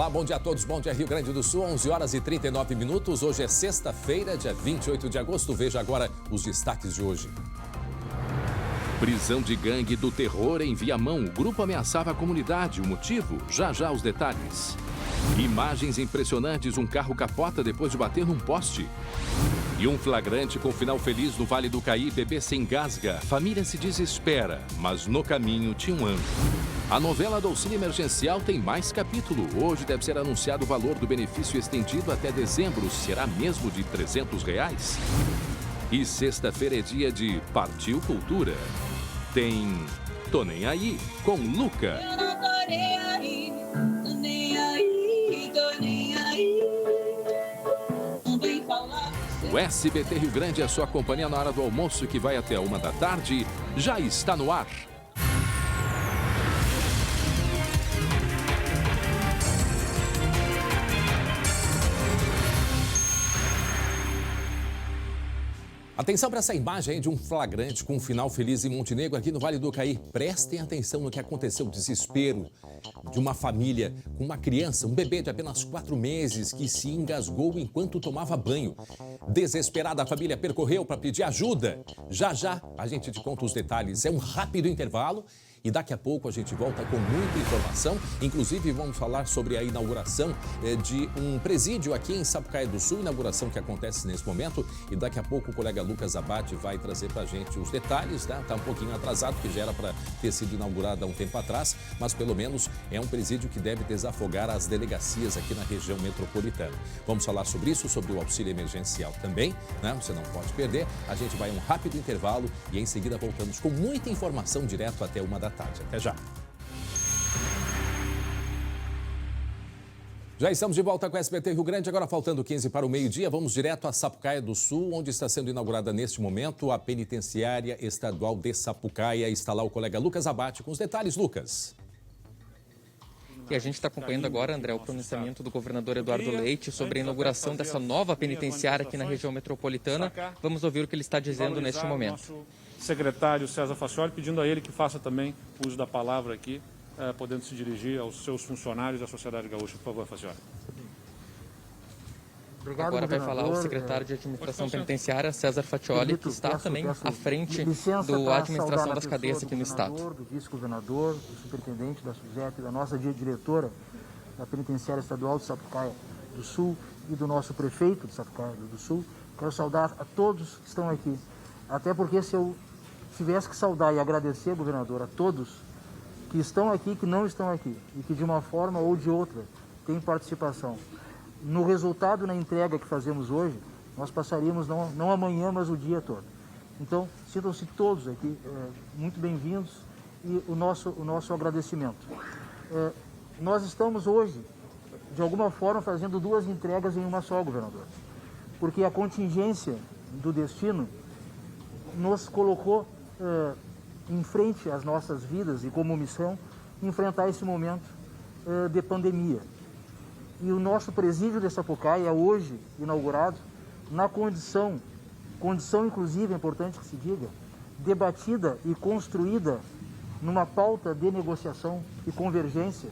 Olá, bom dia a todos, bom dia Rio Grande do Sul, 11 horas e 39 minutos. Hoje é sexta-feira, dia 28 de agosto. Veja agora os destaques de hoje. Prisão de gangue do terror em Viamão. O grupo ameaçava a comunidade. O motivo? Já os detalhes. Imagens impressionantes. Um carro capota depois de bater num poste. E um flagrante com final feliz no Vale do Caí. Bebê se engasga. Família se desespera, mas no caminho tinha um anjo. A novela do auxílio emergencial tem mais capítulo. Hoje deve ser anunciado o valor do benefício estendido até dezembro. Será mesmo de R$300? E sexta-feira é dia de Partiu Cultura. Tem Tô Nem Aí, com Luca. Eu não tô nem aí, tô nem aí, tô nem aí. Não vem falar. O SBT Rio Grande é a sua companhia na hora do almoço, que vai até 1 da tarde. Já está no ar. Atenção para essa imagem aí de um flagrante com um final feliz em Montenegro, aqui no Vale do Caí. Prestem atenção no que aconteceu, o desespero de uma família com uma criança, um bebê de apenas 4 meses, que se engasgou enquanto tomava banho. Desesperada, a família percorreu para pedir ajuda. Já a gente te conta os detalhes. É um rápido intervalo. E daqui a pouco a gente volta com muita informação. Inclusive, vamos falar sobre a inauguração de um presídio aqui em Sapucaia do Sul. Inauguração que acontece nesse momento. E daqui a pouco o colega Lucas Abate vai trazer pra gente os detalhes, tá? Tá um pouquinho atrasado, porque já era para ter sido inaugurado há um tempo atrás. Mas pelo menos é um presídio que deve desafogar as delegacias aqui na região metropolitana. Vamos falar sobre isso, sobre o auxílio emergencial também, né? Você não pode perder. A gente vai a um rápido intervalo e em seguida voltamos com muita informação direto até 1 da tarde. Até já. Já estamos de volta com o SBT Rio Grande, agora faltando 15 para o meio-dia. Vamos direto a Sapucaia do Sul, onde está sendo inaugurada neste momento a Penitenciária Estadual de Sapucaia. Está lá o colega Lucas Abate com os detalhes. Lucas. E a gente está acompanhando agora, André, o pronunciamento do governador Eduardo Leite sobre a inauguração dessa nova penitenciária aqui na região metropolitana. Vamos ouvir o que ele está dizendo neste momento. Secretário César Faccioli, pedindo a ele que faça também uso da palavra aqui, podendo se dirigir aos seus funcionários da sociedade gaúcha. Por favor, Faccioli. Obrigado, agora vai falar o secretário de Administração Penitenciária, César Faccioli, que está também à frente da administração das cadeias aqui no estado. Do vice-governador, do superintendente da SUSEP, da nossa diretora da Penitenciária Estadual de Sapucaia do Sul e do nosso prefeito de Sapucaia do Sul. Quero saudar a todos que estão aqui, até porque se eu tivesse que saudar e agradecer, governador, a todos que estão aqui, que não estão aqui e que de uma forma ou de outra têm participação no resultado, na entrega que fazemos hoje, nós passaríamos não amanhã, mas o dia todo. Então, sintam-se todos aqui muito bem-vindos e o nosso agradecimento. Nós estamos hoje, de alguma forma, fazendo 2 entregas em uma só, governador, porque a contingência do destino nos colocou em frente às nossas vidas e como missão enfrentar esse momento de pandemia. E o nosso presídio de Sapucaia, hoje inaugurado, na condição inclusive, é importante que se diga, debatida e construída numa pauta de negociação e convergência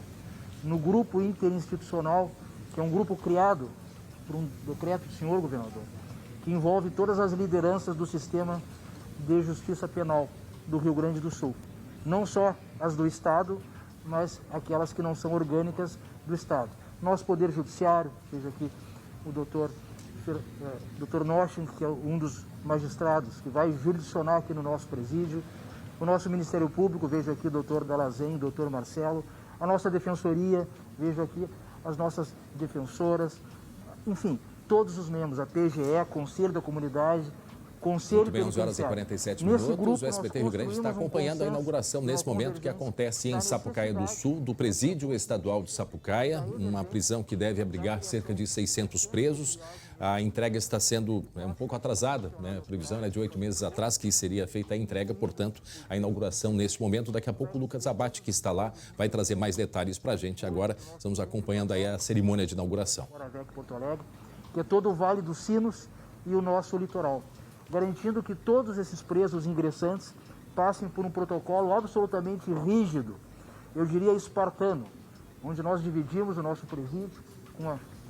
no grupo interinstitucional, que é um grupo criado por um decreto do senhor governador, que envolve todas as lideranças do sistema de justiça penal do Rio Grande do Sul. Não só as do Estado, mas aquelas que não são orgânicas do Estado. Nosso Poder Judiciário, veja aqui o doutor Nochen, que é um dos magistrados que vai jurisdicionar aqui no nosso presídio. O nosso Ministério Público, veja aqui o doutor Dalazen, o doutor Marcelo. A nossa Defensoria, veja aqui as nossas defensoras. Enfim, todos os membros, a PGE, Conselho da Comunidade, Conselho Muito bem, 11 horas e 47 minutos. O SBT Rio Grande está acompanhando a inauguração nesse momento que acontece em Sapucaia do Sul, do Presídio Estadual de Sapucaia, uma prisão que deve abrigar cerca de 600 presos. A entrega está sendo um pouco atrasada, né? A previsão era de 8 meses atrás que seria feita a entrega, portanto, a inauguração nesse momento. Daqui a pouco o Lucas Abate, que está lá, vai trazer mais detalhes para a gente. Agora estamos acompanhando aí a cerimônia de inauguração. Porto Alegre, que é todo o Vale dos Sinos e o nosso litoral, garantindo que todos esses presos ingressantes passem por um protocolo absolutamente rígido, eu diria espartano, onde nós dividimos o nosso presídio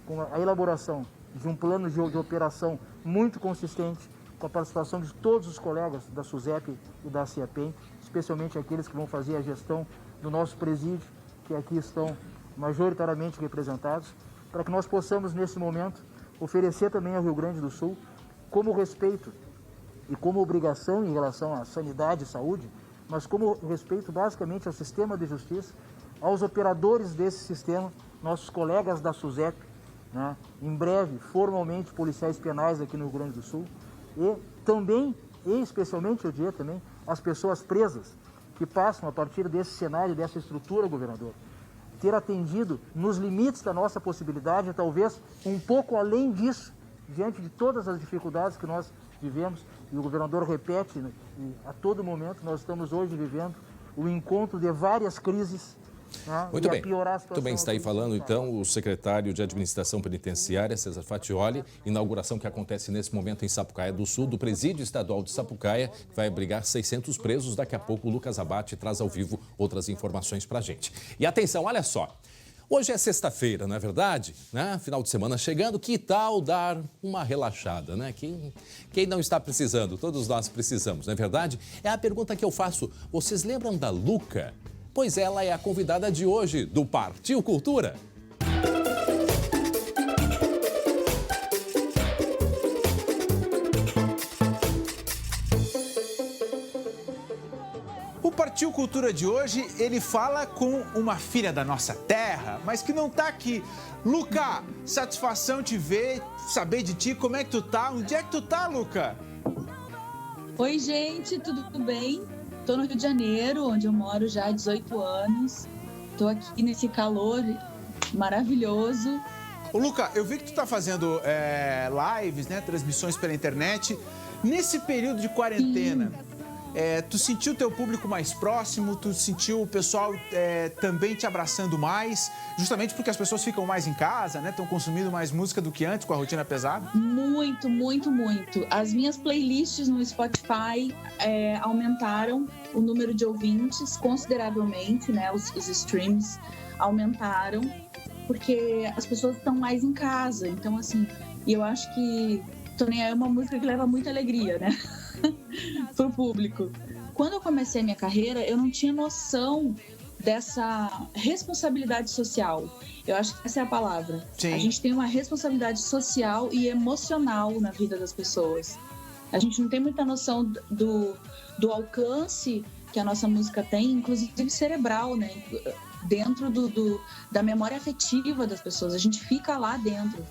com a elaboração de um plano de operação muito consistente, com a participação de todos os colegas da SUSEP e da CIEPEM, especialmente aqueles que vão fazer a gestão do nosso presídio, que aqui estão majoritariamente representados, para que nós possamos, nesse momento, oferecer também ao Rio Grande do Sul, como respeito e como obrigação em relação à sanidade e saúde, mas como respeito basicamente ao sistema de justiça, aos operadores desse sistema, nossos colegas da SUSEP, né? Em breve, formalmente, policiais penais aqui no Rio Grande do Sul, e também, e especialmente, eu diria também, as pessoas presas que passam a partir desse cenário, dessa estrutura, governador, ter atendido nos limites da nossa possibilidade, talvez um pouco além disso, diante de todas as dificuldades que nós vivemos, e o governador repete, né, e a todo momento nós estamos hoje vivendo o encontro de várias crises. Muito bem, muito bem, está aí falando então o secretário de Administração Penitenciária, César Fatioli, inauguração que acontece nesse momento em Sapucaia do Sul, do Presídio Estadual de Sapucaia, que vai abrigar 600 presos. Daqui a pouco o Lucas Abate traz ao vivo outras informações pra gente. E atenção, olha só, hoje é sexta-feira, não é verdade? Né? Final de semana chegando, que tal dar uma relaxada, né? Quem não está precisando? Todos nós precisamos, não é verdade? É a pergunta que eu faço. Vocês lembram da Luca? Pois ela é a convidada de hoje do Partiu Cultura. O Partiu Cultura de hoje, ele fala com uma filha da nossa terra, mas que não tá aqui. Luca, satisfação te ver, saber de ti, como é que tu tá? Onde é que tu tá, Luca? Oi, gente, tudo bem? Estou no Rio de Janeiro, onde eu moro já há 18 anos. Estou aqui nesse calor maravilhoso. Ô, Luca, eu vi que tu tá fazendo lives, né, transmissões pela internet. Nesse período de quarentena, tu sentiu o teu público mais próximo? Tu sentiu o pessoal também te abraçando mais? Justamente porque as pessoas ficam mais em casa, né? Estão consumindo mais música do que antes, com a rotina pesada? Muito, muito, muito. As minhas playlists no Spotify aumentaram o número de ouvintes consideravelmente, né? Os streams aumentaram, porque as pessoas estão mais em casa. Então, assim, e eu acho que Tô Nem Aí é uma música que leva muita alegria, né? Pro público. Quando eu comecei minha carreira, eu não tinha noção dessa responsabilidade social. Eu acho que essa é a palavra. Sim. A gente tem uma responsabilidade social e emocional na vida das pessoas. A gente não tem muita noção do alcance que a nossa música tem, inclusive cerebral, né? Dentro da memória afetiva das pessoas. A gente fica lá dentro.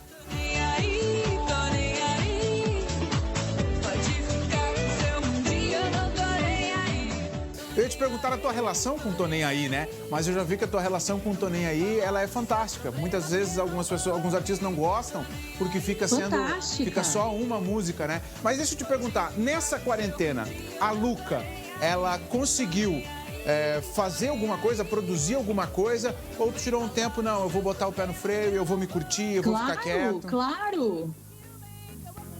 Eu ia te perguntar a tua relação com o Tô Nem Aí, né? Mas eu já vi que a tua relação com o Tô Nem Aí, ela é fantástica. Muitas vezes alguns artistas não gostam porque fica só uma música, né? Mas deixa eu te perguntar, nessa quarentena, a Luca, ela conseguiu fazer alguma coisa, produzir alguma coisa, ou tu tirou um tempo, não, eu vou botar o pé no freio, eu vou me curtir, eu vou ficar quieto?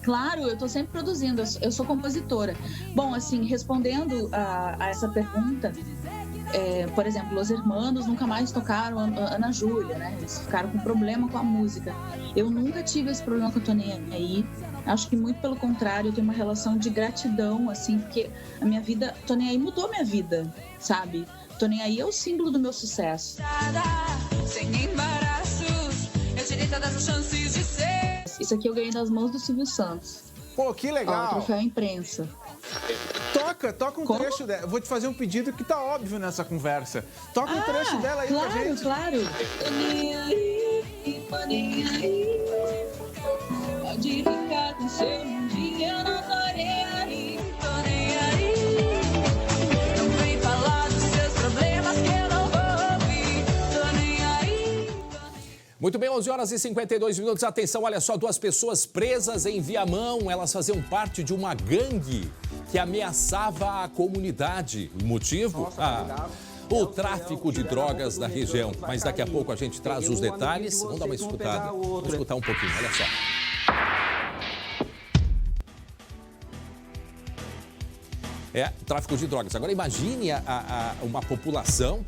Claro, eu tô sempre produzindo, eu sou compositora. Bom, assim, respondendo a essa pergunta, por exemplo, Los Hermanos nunca mais tocaram Ana Júlia, né? Eles ficaram com problema com a música. Eu nunca tive esse problema com o Tô Nem Aí. Acho que muito pelo contrário, eu tenho uma relação de gratidão, assim, porque a minha vida, Tô Nem Aí mudou minha vida, sabe? Tô Nem Aí é o símbolo do meu sucesso. Sem embaraços, eu tirei todas as chances de ser. Isso aqui eu ganhei das mãos do Silvio Santos. Pô, que legal! Ó, troféu imprensa. Toca um trecho dela. Vou te fazer um pedido que tá óbvio nessa conversa. Toca um trecho dela aí pra gente. Claro. Tô nem aí, tô nem aí. Pode ficar com seu mundinho, eu não tô nem aí. Tô nem aí. Não vem falar dos seus problemas que eu não vou ouvir. Tô nem aí. Muito bem, 11 horas e 52 minutos. Atenção, olha só, 2 pessoas presas em Viamão. Elas faziam parte de uma gangue que ameaçava a comunidade. O motivo? O tráfico de drogas da região. Mas daqui a pouco a gente traz os detalhes. Vamos dar uma escutada. Vamos escutar um pouquinho, olha só. tráfico de drogas. Agora imagine uma população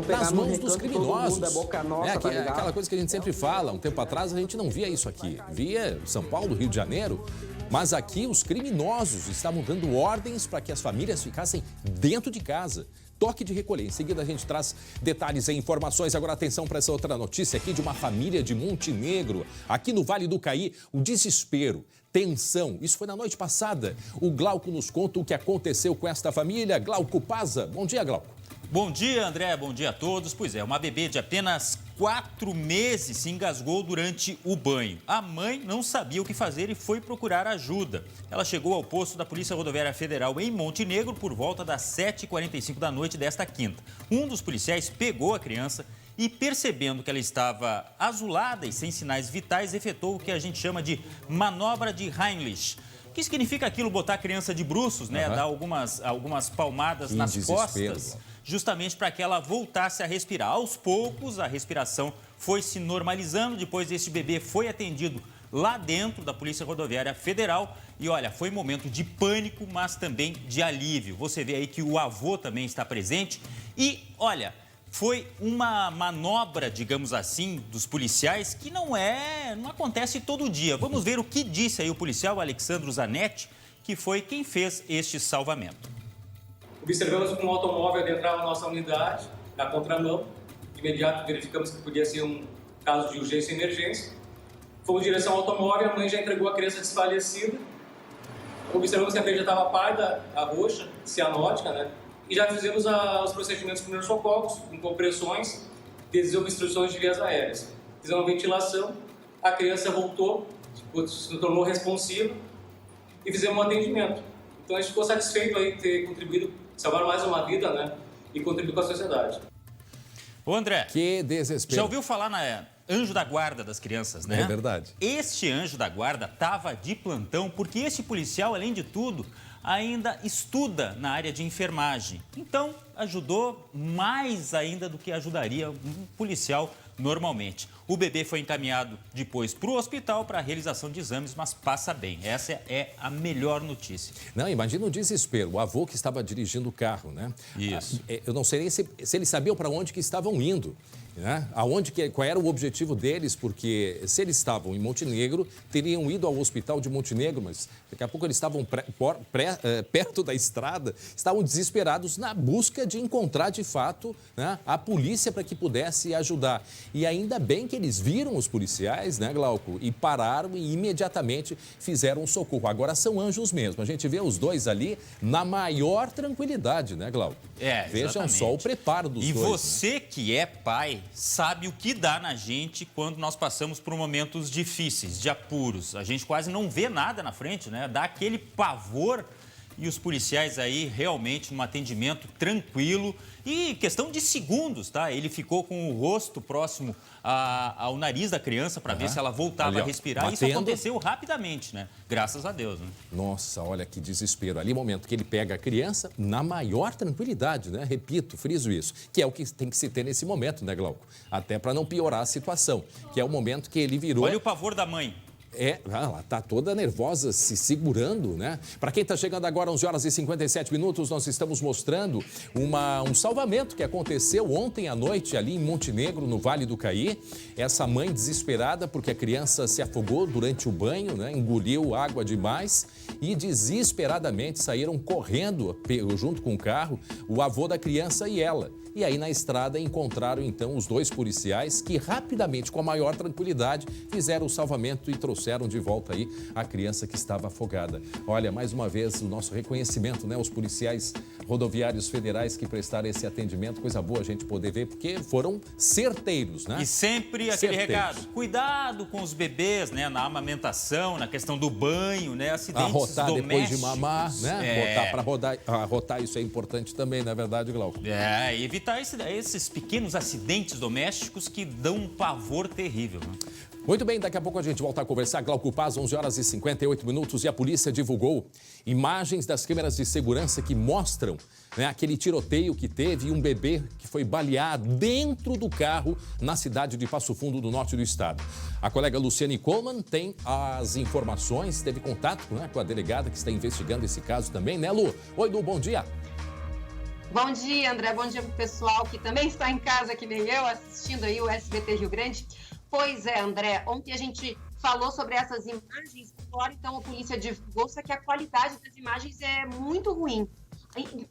nas mãos dos criminosos. Aquela coisa que a gente sempre fala, um tempo atrás a gente não via isso aqui. Via São Paulo, Rio de Janeiro, mas aqui os criminosos estavam dando ordens para que as famílias ficassem dentro de casa. Toque de recolher. Em seguida a gente traz detalhes e informações. Agora atenção para essa outra notícia aqui de uma família de Montenegro. Aqui no Vale do Caí, o desespero, tensão. Isso foi na noite passada. O Glauco nos conta o que aconteceu com esta família. Glauco Paza. Bom dia, Glauco. Bom dia, André. Bom dia a todos. Pois é, uma bebê de apenas 4 meses se engasgou durante o banho. A mãe não sabia o que fazer e foi procurar ajuda. Ela chegou ao posto da Polícia Rodoviária Federal em Montenegro por volta das 7h45 da noite desta quinta. Um dos policiais pegou a criança e, percebendo que ela estava azulada e sem sinais vitais, efetuou o que a gente chama de manobra de Heimlich. Que significa aquilo, botar a criança de bruços, né? Dar algumas palmadas nas costas, justamente para que ela voltasse a respirar. Aos poucos, a respiração foi se normalizando. Depois, esse bebê foi atendido lá dentro da Polícia Rodoviária Federal. E olha, foi um momento de pânico, mas também de alívio. Você vê aí que o avô também está presente. E olha, foi uma manobra, digamos assim, dos policiais que não acontece todo dia. Vamos ver o que disse aí o policial Alexandro Zanetti, que foi quem fez este salvamento. Observamos que um automóvel adentrava na nossa unidade, na contramão. De imediato verificamos que podia ser um caso de urgência e emergência. Fomos em direção ao automóvel, a mãe já entregou a criança desfalecida. Observamos que a criança já estava pálida, a roxa, cianótica, né? E já fizemos os procedimentos de primeiros socorros, com compressões, desobstruções de vias aéreas. Fizemos uma ventilação, a criança voltou, se tornou responsiva e fizemos um atendimento. Então a gente ficou satisfeito aí de ter contribuído, salvar mais uma vida, né? E contribuir com a sociedade. Ô André, que desespero. Já ouviu falar na anjo da guarda das crianças, né? É verdade. Este anjo da guarda estava de plantão porque esse policial, além de tudo, ainda estuda na área de enfermagem. Então, ajudou mais ainda do que ajudaria um policial normalmente. O bebê foi encaminhado depois para o hospital para a realização de exames, mas passa bem. Essa é a melhor notícia. Não, imagina o desespero. O avô que estava dirigindo o carro, né? Isso. Eu não sei nem se eles sabiam para onde que estavam indo. Né? Qual era o objetivo deles, porque se eles estavam em Montenegro, teriam ido ao hospital de Montenegro, mas daqui a pouco eles estavam perto da estrada, estavam desesperados na busca de encontrar de fato, né, a polícia para que pudesse ajudar. E ainda bem que eles viram os policiais, né, Glauco, e pararam e imediatamente fizeram um socorro. Agora são anjos mesmo. A gente vê os dois ali na maior tranquilidade, né, Glauco? Vejam só o preparo dos dois. E você, né, que é pai, sabe o que dá na gente quando nós passamos por momentos difíceis, de apuros. A gente quase não vê nada na frente, né? Dá aquele pavor. E os policiais aí realmente um atendimento tranquilo e questão de segundos, tá? Ele ficou com o rosto próximo ao nariz da criança para ver se ela voltava a respirar. Batendo. Isso aconteceu rapidamente, né? Graças a Deus, né? Nossa, olha que desespero. Ali, momento que ele pega a criança na maior tranquilidade, né? Repito, friso isso, que é o que tem que se ter nesse momento, né, Glauco? Até para não piorar a situação, que é o momento que ele virou... Olha o pavor da mãe. Ela está toda nervosa, se segurando, né? Para quem está chegando agora, 11h57, nós estamos mostrando um salvamento que aconteceu ontem à noite ali em Montenegro, no Vale do Caí. Essa mãe desesperada porque a criança se afogou durante o banho, né? Engoliu água demais e desesperadamente saíram correndo junto com o carro, o avô da criança e ela. E aí, na estrada, encontraram, então, os dois policiais que, rapidamente, com a maior tranquilidade, fizeram o salvamento e trouxeram de volta aí a criança que estava afogada. Olha, mais uma vez, o nosso reconhecimento, né? Os policiais rodoviários federais que prestaram esse atendimento. Coisa boa a gente poder ver, porque foram certeiros, né? E sempre aquele recado. Cuidado com os bebês, né? Na amamentação, na questão do banho, né? Acidentes arrotar domésticos. Depois de mamar, né? Botar para arrotar, isso é importante também, não é verdade, Glauco? Evitar esses pequenos acidentes domésticos que dão um pavor terrível. Né? Muito bem, daqui a pouco a gente volta a conversar. Glauco Paz, 11 horas e 58 minutos, e a polícia divulgou imagens das câmeras de segurança que mostram, né, aquele tiroteio que teve e um bebê que foi baleado dentro do carro na cidade de Passo Fundo, do norte do estado. A colega Luciane Coleman tem as informações, teve contato, né, com a delegada que está investigando esse caso também, né, Lu? Oi, Lu, bom dia. Bom dia, André. Bom dia para o pessoal que também está em casa, que nem eu, assistindo aí o SBT Rio Grande. Pois é, André, ontem a gente falou sobre essas imagens, agora então a polícia divulgou, só que a qualidade das imagens é muito ruim.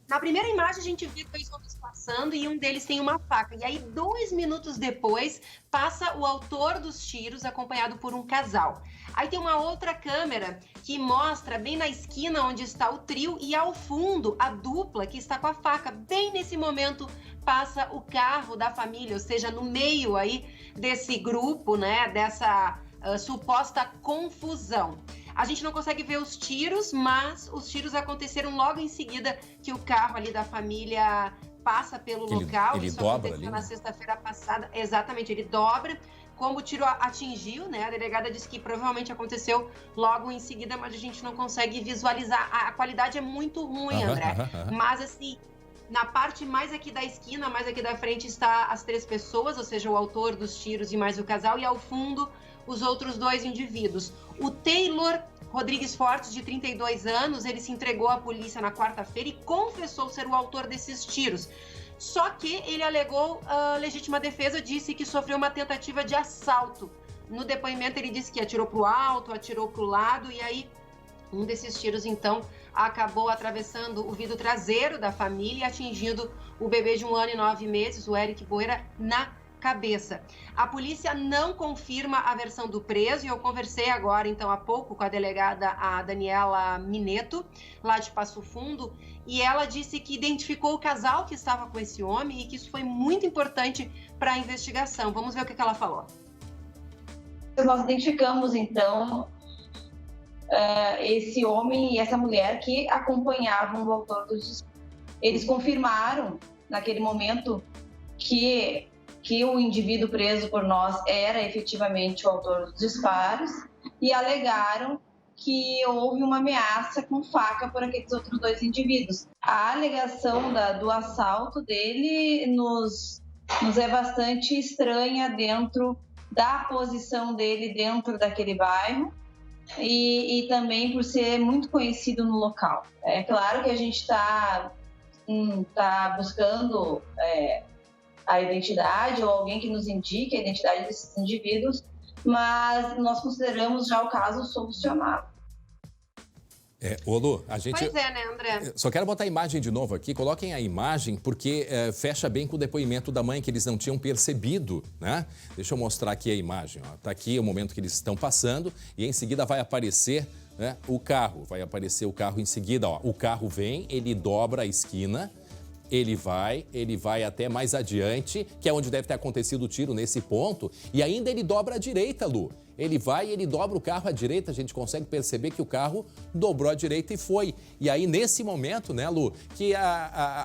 Na primeira imagem a gente vê 2 homens passando e um deles tem uma faca. E aí 2 minutos depois passa o autor dos tiros acompanhado por um casal. Aí tem uma outra câmera que mostra bem na esquina onde está o trio e ao fundo a dupla que está com a faca. Bem nesse momento passa o carro da família, ou seja, no meio aí desse grupo, né, dessa suposta confusão. A gente não consegue ver os tiros, mas os tiros aconteceram logo em seguida que o carro ali da família passa pelo local. Ele Isso dobra aconteceu ali, na sexta-feira passada. Exatamente, ele dobra. Como o tiro atingiu, né? A delegada disse que provavelmente aconteceu logo em seguida, mas a gente não consegue visualizar. A qualidade é muito ruim, André. Mas assim, na parte mais aqui da esquina, mais aqui da frente, está as 3 pessoas, ou seja, o autor dos tiros e mais o casal, e ao fundo os outros 2 indivíduos. O Taylor Rodrigues Fortes, de 32 anos, ele se entregou à polícia na quarta-feira e confessou ser o autor desses tiros. Só que ele alegou legítima defesa, disse que sofreu uma tentativa de assalto. No depoimento ele disse que atirou para o alto, atirou para o lado, e aí um desses tiros, então, acabou atravessando o vidro traseiro da família e atingindo o bebê de 1 ano e 9 meses, o Eric Boeira, na cabeça. A polícia não confirma a versão do preso e eu conversei agora, então, há pouco com a delegada, a Daniela Mineto, lá de Passo Fundo, e ela disse que identificou o casal que estava com esse homem e que isso foi muito importante para a investigação. Vamos ver o que ela falou. Nós identificamos, então, esse homem e essa mulher que acompanhavam o autor dos disparos. Eles confirmaram, naquele momento, que o indivíduo preso por nós era efetivamente o autor dos disparos e alegaram que houve uma ameaça com faca por aqueles outros 2 indivíduos. A alegação do assalto dele nos é bastante estranha dentro da posição dele dentro daquele bairro e também por ser muito conhecido no local. É claro que a gente está buscando a identidade ou alguém que nos indique a identidade desses indivíduos, mas nós consideramos já o caso solucionado. Ô Lu, a gente... Pois é, né, André? Só quero botar a imagem de novo aqui, coloquem a imagem, porque fecha bem com o depoimento da mãe, que eles não tinham percebido, né? Deixa eu mostrar aqui a imagem, ó. Tá aqui o momento que eles estão passando e em seguida vai aparecer, né, o carro, vai aparecer o carro em seguida, ó. O carro vem, ele dobra a esquina, ele vai até mais adiante, que é onde deve ter acontecido o tiro nesse ponto, e ainda ele dobra à direita, Lu. Ele dobra o carro à direita, a gente consegue perceber que o carro dobrou à direita e foi. E aí, nesse momento, né, Lu, que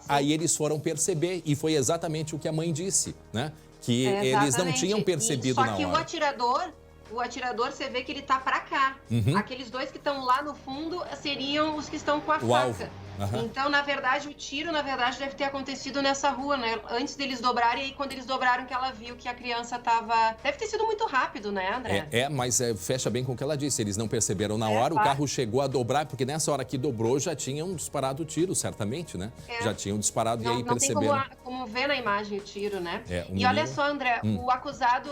aí eles foram perceber, e foi exatamente o que a mãe disse, né? Que eles não tinham percebido na hora. Só que o atirador, você vê que ele tá pra cá. Aqueles 2 que estão lá no fundo seriam os que estão com a faca. Alvo. Então, na verdade, o tiro, deve ter acontecido nessa rua, né? Antes deles dobrarem, e aí quando eles dobraram que ela viu que a criança tava... Deve ter sido muito rápido, né, André? Mas fecha bem com o que ela disse. Eles não perceberam na hora, claro. O carro chegou a dobrar, porque nessa hora que dobrou já tinham disparado o tiro, certamente, né? Já tinham disparado e aí perceberam. Não tem como ver na imagem o tiro, né? E olha só, André, o acusado,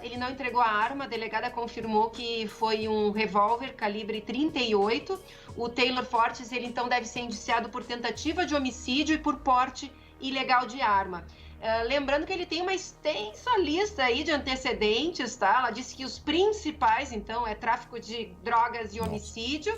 ele não entregou a arma, a delegada confirmou que foi um revólver calibre 38. O Taylor Fortes, ele então deve ser indiciado por tentativa de homicídio e por porte ilegal de arma. Lembrando que ele tem uma extensa lista aí de antecedentes, tá? Ela disse que os principais, então, é tráfico de drogas e homicídio.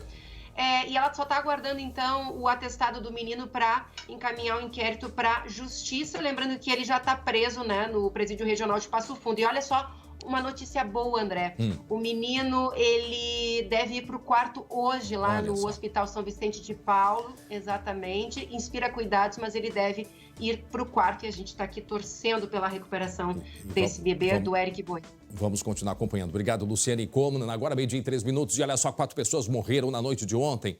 E ela só está aguardando, então, o atestado do menino para encaminhar o inquérito para a justiça. Lembrando que ele já está preso, né, no presídio regional de Passo Fundo. E olha só uma notícia boa, André. O menino, ele deve ir para o quarto hoje, lá no Hospital São Vicente de Paulo, exatamente. Inspira cuidados, mas ele deve ir para o quarto e a gente está aqui torcendo pela recuperação desse bebê, do Eric Boi. Vamos continuar acompanhando. Obrigado, Luciane Coman. Agora, 12:03. E olha só, 4 pessoas morreram na noite de ontem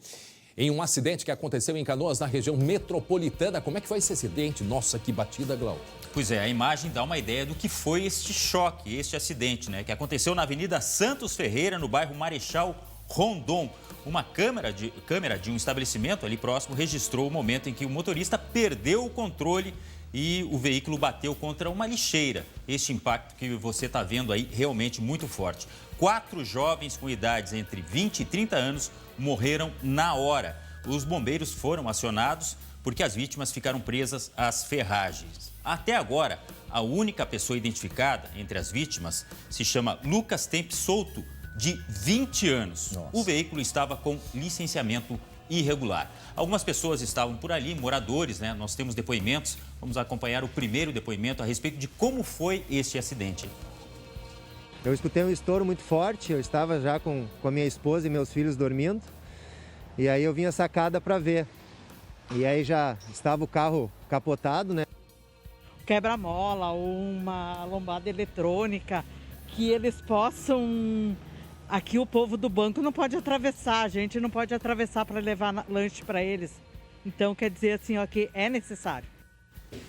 em um acidente que aconteceu em Canoas, na região metropolitana. Como é que foi esse acidente? Nossa, que batida, Glauco. Pois é, a imagem dá uma ideia do que foi este choque, este acidente, né? Que aconteceu na Avenida Santos Ferreira, no bairro Marechal Rondon. Uma câmera de um estabelecimento ali próximo registrou o momento em que o motorista perdeu o controle e o veículo bateu contra uma lixeira. Este impacto que você está vendo aí realmente muito forte. 4 jovens com idades entre 20 e 30 anos morreram na hora. Os bombeiros foram acionados porque as vítimas ficaram presas às ferragens. Até agora, a única pessoa identificada entre as vítimas se chama Lucas Tempe Souto, de 20 anos. Nossa. O veículo estava com licenciamento irregular. Algumas pessoas estavam por ali, moradores, né? Nós temos depoimentos. Vamos acompanhar o primeiro depoimento a respeito de como foi este acidente. Eu escutei um estouro muito forte, eu estava já com a minha esposa e meus filhos dormindo. E aí eu vim à sacada para ver. E aí já estava o carro capotado, né? Quebra-mola ou uma lombada eletrônica, que eles possam... Aqui o povo do banco não pode atravessar, a gente não pode atravessar para levar lanche para eles. Então quer dizer assim, ó, que é necessário.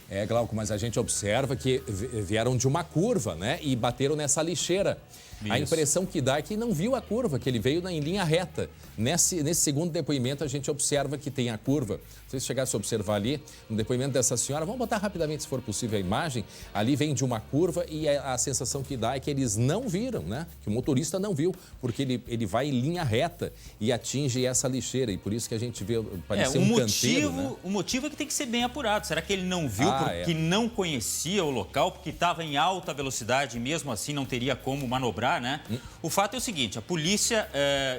É, Glauco, mas a gente observa que vieram de uma curva, né? E bateram nessa lixeira. Isso. A impressão que dá é que não viu a curva, que ele veio em linha reta. Nesse segundo depoimento, a gente observa que tem a curva. Se vocês chegassem a observar ali, no depoimento dessa senhora, vamos botar rapidamente, se for possível, a imagem. Ali vem de uma curva e a sensação que dá é que eles não viram, né? Que o motorista não viu, porque ele vai em linha reta e atinge essa lixeira. E por isso que a gente vê, parecia um canteiro, né? O motivo é que tem que ser bem apurado. Será que ele não viu porque não conhecia o local, porque estava em alta velocidade e mesmo assim não teria como manobrar, né? O fato é o seguinte, a polícia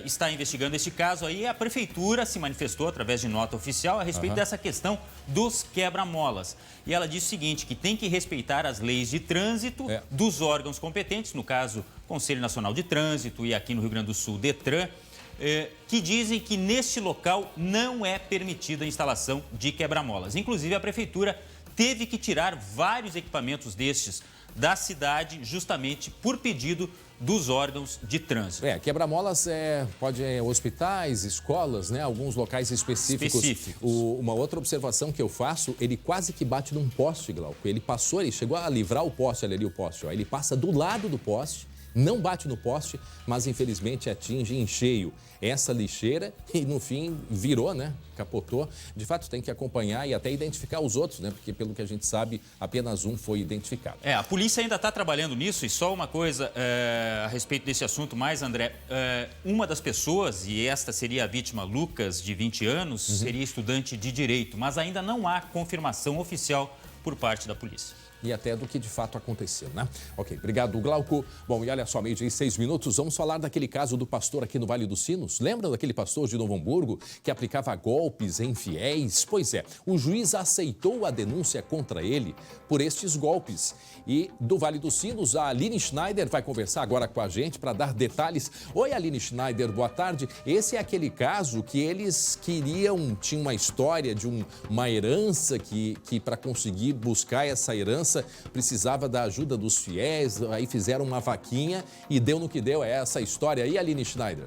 está investigando este caso aí, a prefeitura se manifestou através de nota oficial a respeito dessa questão dos quebra-molas. E ela disse o seguinte, que tem que respeitar as leis de trânsito dos órgãos competentes, no caso, Conselho Nacional de Trânsito e aqui no Rio Grande do Sul, Detran, que dizem que neste local não é permitida a instalação de quebra-molas. Inclusive, a prefeitura teve que tirar vários equipamentos destes da cidade justamente por pedido dos órgãos de trânsito. Quebra-molas pode hospitais, escolas, né? Alguns locais específicos. Uma outra observação que eu faço, ele quase que bate num poste, Glauco. Ele chegou a livrar o poste, ali o poste. Ó. Ele passa do lado do poste, não bate no poste, mas infelizmente atinge em cheio essa lixeira e no fim virou, né? Capotou. De fato, tem que acompanhar e até identificar os outros, né? Porque pelo que a gente sabe, apenas um foi identificado. A polícia ainda está trabalhando nisso e só uma coisa a respeito desse assunto mais, André. Uma das pessoas, e esta seria a vítima Lucas, de 20 anos, seria estudante de Direito, mas ainda não há confirmação oficial por parte da polícia. E até do que de fato aconteceu, né? Ok, obrigado, Glauco. Bom, e olha só, 12:06, vamos falar daquele caso do pastor aqui no Vale dos Sinos. Lembra daquele pastor de Novo Hamburgo que aplicava golpes em fiéis? Pois é, o juiz aceitou a denúncia contra ele por estes golpes. E do Vale dos Sinos, a Aline Schneider vai conversar agora com a gente para dar detalhes. Oi, Aline Schneider, boa tarde. Esse é aquele caso que eles tinha uma história de uma herança que para conseguir buscar essa herança precisava da ajuda dos fiéis, aí fizeram uma vaquinha e deu no que deu. É essa história aí, Aline Schneider?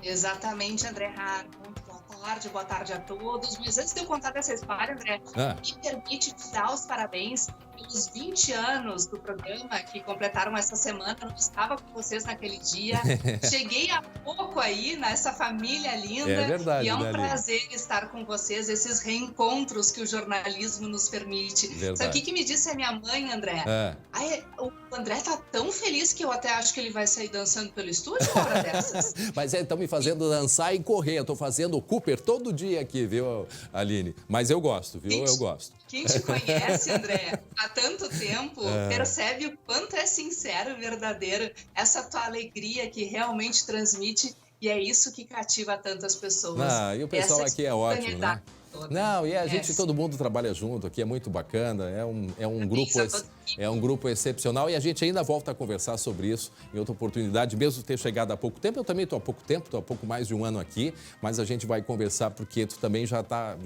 Exatamente, André Hart. Muito boa tarde a todos. Mas antes de eu contar dessa história, André, me permite te dar os parabéns pelos 20 anos do programa que completaram essa semana. Eu não estava com vocês naquele dia. Cheguei há pouco aí nessa família linda. É verdade, e é um prazer estar com vocês, esses reencontros que o jornalismo nos permite. Verdade. Sabe o que me disse a minha mãe, André? O André tá tão feliz que eu até acho que ele vai sair dançando pelo estúdio uma hora dessas. Mas estão me fazendo dançar e correr. Eu tô fazendo o Cooper todo dia aqui, viu, Aline? Mas eu gosto, viu? Eu gosto. Quem te conhece, André, há tanto tempo, percebe o quanto é sincero e verdadeiro essa tua alegria que realmente transmite E é isso que cativa tantas pessoas. E o pessoal aqui é ótimo, né? Não, e a gente, todo mundo trabalha junto aqui, é muito bacana, é um grupo excepcional e a gente ainda volta a conversar sobre isso em outra oportunidade, mesmo ter chegado há pouco tempo. Eu também estou há pouco tempo, estou há pouco mais de um ano aqui, mas a gente vai conversar porque tu também já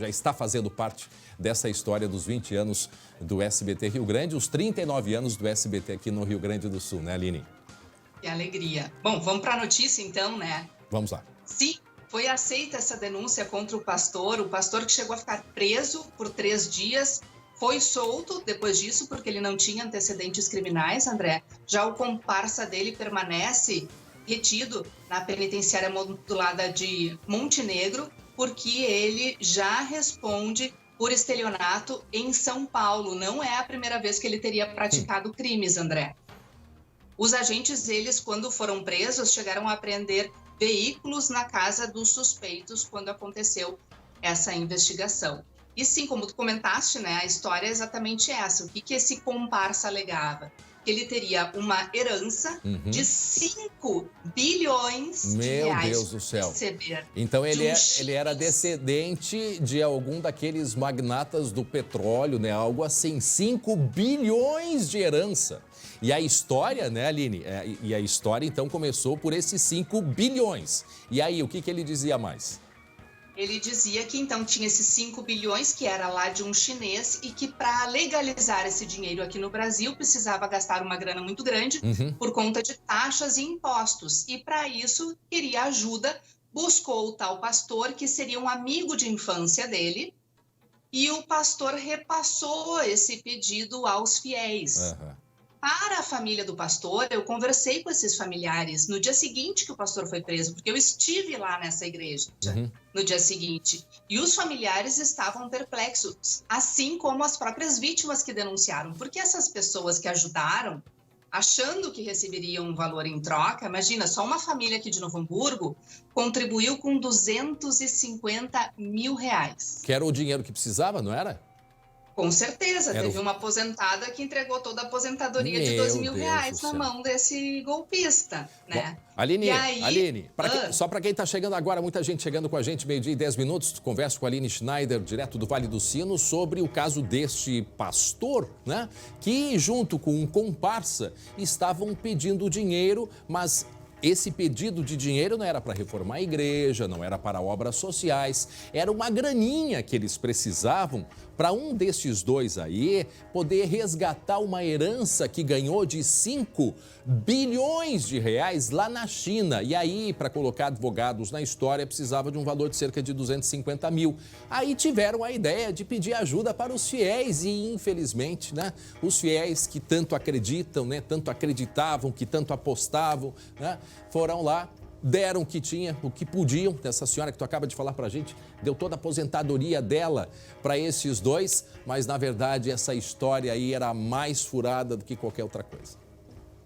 está fazendo parte dessa história dos 20 anos do SBT Rio Grande, os 39 anos do SBT aqui no Rio Grande do Sul, né, Aline? Que alegria. Bom, vamos para a notícia então, né? Vamos lá. Sim. Foi aceita essa denúncia contra o pastor que chegou a ficar preso por 3 dias, foi solto depois disso porque ele não tinha antecedentes criminais, André. Já o comparsa dele permanece retido na penitenciária modulada de Montenegro porque ele já responde por estelionato em São Paulo. Não é a primeira vez que ele teria praticado crimes, André. Os agentes, eles, quando foram presos, chegaram a apreender veículos na casa dos suspeitos quando aconteceu essa investigação. E sim, como tu comentaste, né, a história é exatamente essa. O que esse comparsa alegava? Que ele teria uma herança de 5 bilhões de reais. Meu Deus do céu. Então ele era descendente de algum daqueles magnatas do petróleo, né? Algo assim, 5 bilhões de herança. E a história, né, Aline? E a história, então, começou por esses 5 bilhões. E aí, o que ele dizia mais? Ele dizia que, então, tinha esses 5 bilhões, que era lá de um chinês, e que, para legalizar esse dinheiro aqui no Brasil, precisava gastar uma grana muito grande por conta de taxas e impostos. E, para isso, queria ajuda, buscou o tal pastor, que seria um amigo de infância dele, e o pastor repassou esse pedido aos fiéis. Para a família do pastor, eu conversei com esses familiares no dia seguinte que o pastor foi preso, porque eu estive lá nessa igreja no dia seguinte. E os familiares estavam perplexos, assim como as próprias vítimas que denunciaram. Porque essas pessoas que ajudaram, achando que receberiam um valor em troca, imagina, só uma família aqui de Novo Hamburgo contribuiu com 250 mil reais. Que era o dinheiro que precisava, não era? Com certeza, teve uma aposentada que entregou toda a aposentadoria de 12 mil reais na mão desse golpista, né? Bom, Aline, só para quem está chegando agora, muita gente chegando com a gente, 12:10, converso com a Aline Schneider, direto do Vale dos Sinos, sobre o caso deste pastor, né? Que junto com um comparsa estavam pedindo dinheiro, mas esse pedido de dinheiro não era para reformar a igreja, não era para obras sociais, era uma graninha que eles precisavam para um desses dois aí poder resgatar uma herança que ganhou de 5 bilhões de reais lá na China. E aí, para colocar advogados na história, precisava de um valor de cerca de 250 mil. Aí tiveram a ideia de pedir ajuda para os fiéis e, infelizmente, né, os fiéis que tanto acreditam, né, tanto acreditavam, que tanto apostavam, né, foram lá, deram o que tinha, o que podiam. Essa senhora que tu acaba de falar pra gente, deu toda a aposentadoria dela para esses dois, mas na verdade essa história aí era mais furada do que qualquer outra coisa.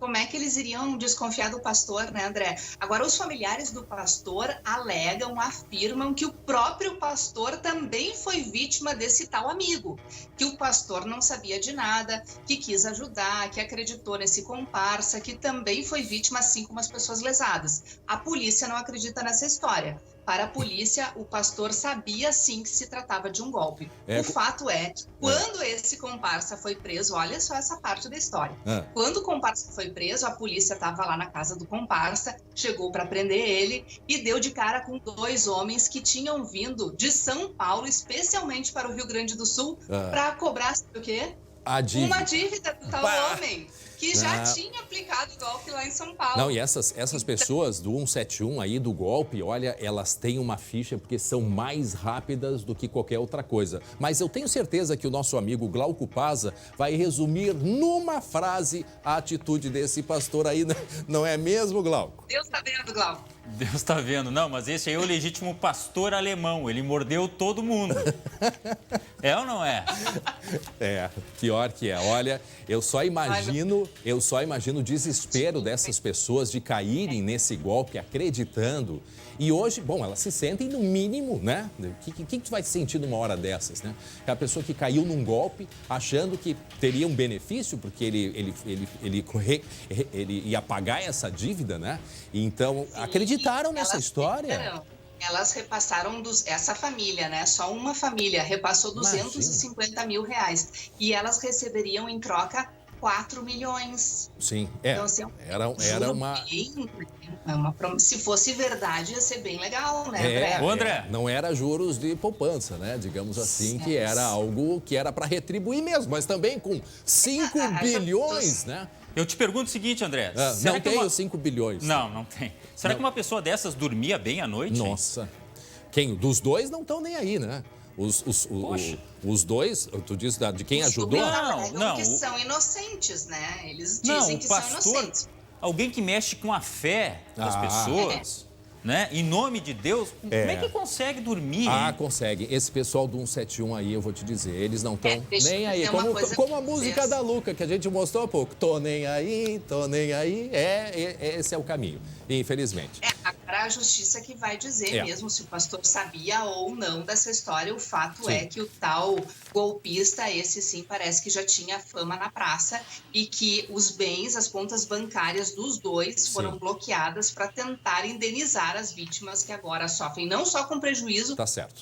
Como é que eles iriam desconfiar do pastor, né, André? Agora, os familiares do pastor alegam, afirmam que o próprio pastor também foi vítima desse tal amigo, que o pastor não sabia de nada, que quis ajudar, que acreditou nesse comparsa, que também foi vítima, assim como as pessoas lesadas. A polícia não acredita nessa história. Para a polícia, o pastor sabia sim que se tratava de um golpe. O fato é que quando esse comparsa foi preso, olha só essa parte da história. Quando o comparsa foi preso, a polícia estava lá na casa do comparsa, chegou para prender ele e deu de cara com 2 homens que tinham vindo de São Paulo, especialmente para o Rio Grande do Sul, para cobrar o quê? Uma dívida do tal homem que já tinha aplicado o golpe lá em São Paulo. Não, e essas pessoas do 171 aí, do golpe, olha, elas têm uma ficha porque são mais rápidas do que qualquer outra coisa. Mas eu tenho certeza que o nosso amigo Glauco Paza vai resumir numa frase a atitude desse pastor aí, não é mesmo, Glauco? Deus tá vendo, Glauco. Deus tá vendo. Não, mas esse aí é o legítimo pastor alemão. Ele mordeu todo mundo. É ou não é? É, pior que é. Olha, eu só imagino o desespero dessas pessoas de caírem nesse golpe acreditando E hoje, bom, elas se sentem no mínimo, né? O que tu vai sentir numa hora dessas, né? É a pessoa que caiu num golpe achando que teria um benefício, porque ele ia pagar essa dívida, né? E então, acreditaram nessa história. Elas repassaram, essa família, né? Só uma família repassou 250 mil reais. E elas receberiam em troca 4 milhões. Sim, então, assim, era uma... Se fosse verdade, ia ser bem legal, né, André? Não era juros de poupança, né? Digamos assim, que era algo que era para retribuir mesmo, mas também com 5 bilhões, né? Eu te pergunto o seguinte, André. Não tenho 5 bilhões. Não tem. Será que uma pessoa dessas dormia bem à noite? Nossa. Quem? Dos dois não estão nem aí, né? Os dois, tu diz de quem ajudou? Não. Que são inocentes, né? Eles dizem que pastor, são inocentes. Alguém que mexe com a fé das pessoas... Né? Em nome de Deus, como é que consegue dormir? Consegue. Esse pessoal do 171 aí, eu vou te dizer, eles não estão nem aí. Como a música da Luca, que a gente mostrou há pouco. Tô nem aí, tô nem aí. Esse é o caminho, infelizmente. Agora a justiça que vai dizer mesmo se o pastor sabia ou não dessa história. O fato é que o tal golpista, esse sim, parece que já tinha fama na praça e que os bens, as contas bancárias dos dois foram bloqueadas para tentar indenizar as vítimas que agora sofrem não só com prejuízo,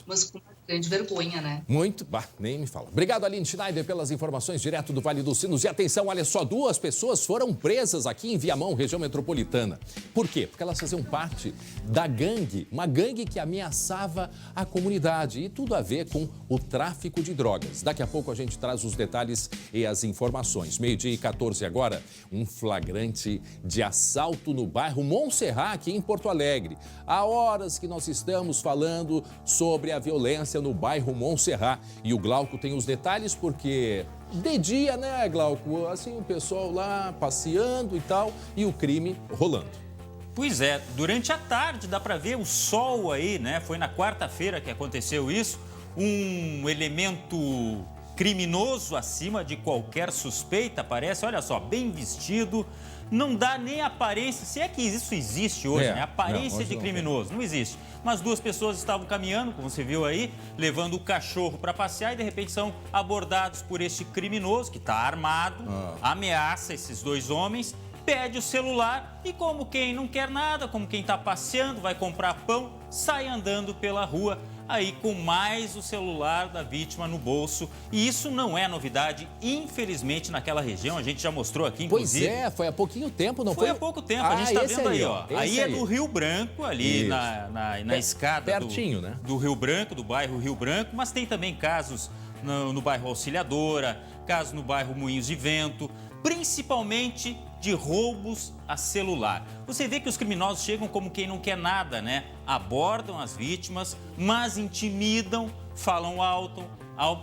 mas com uma grande vergonha, né? Muito, nem me fala. Obrigado, Aline Schneider, pelas informações direto do Vale dos Sinos. E atenção, olha só, 2 pessoas foram presas aqui em Viamão, região metropolitana. Por quê? Porque elas faziam parte da gangue, uma gangue que ameaçava a comunidade e tudo a ver com o tráfico de drogas. Daqui a pouco a gente traz os detalhes e as informações. 12h14 agora, um flagrante de assalto no bairro Montserrat, aqui em Porto Alegre. Há horas que nós estamos falando sobre a violência no bairro Montserrat. E o Glauco tem os detalhes porque de dia, né, Glauco? Assim, o pessoal lá passeando e tal, e o crime rolando. Pois é, durante a tarde dá para ver o sol aí, né? Foi na quarta-feira que aconteceu isso. Um elemento criminoso acima de qualquer suspeita, parece. Olha só, bem vestido. Não dá nem aparência, se é que isso existe hoje, né? Aparência de criminoso, não existe. Mas 2 pessoas estavam caminhando, como você viu aí, levando o cachorro para passear e de repente são abordados por este criminoso que está armado, ameaça esses 2 homens, pede o celular e como quem não quer nada, como quem está passeando, vai comprar pão, sai andando pela rua. Aí com mais o celular da vítima no bolso. E isso não é novidade, infelizmente, naquela região. A gente já mostrou aqui, inclusive. Pois é, foi há pouquinho tempo, não foi? Foi há pouco tempo, a gente está vendo aí, ó. Aí é do Rio Branco, ali na escada pertinho, né? Do Rio Branco, do bairro Rio Branco. Mas tem também casos no bairro Auxiliadora, casos no bairro Moinhos de Vento, principalmente de roubos a celular. Você vê que os criminosos chegam como quem não quer nada, né? Abordam as vítimas, mas intimidam, falam alto,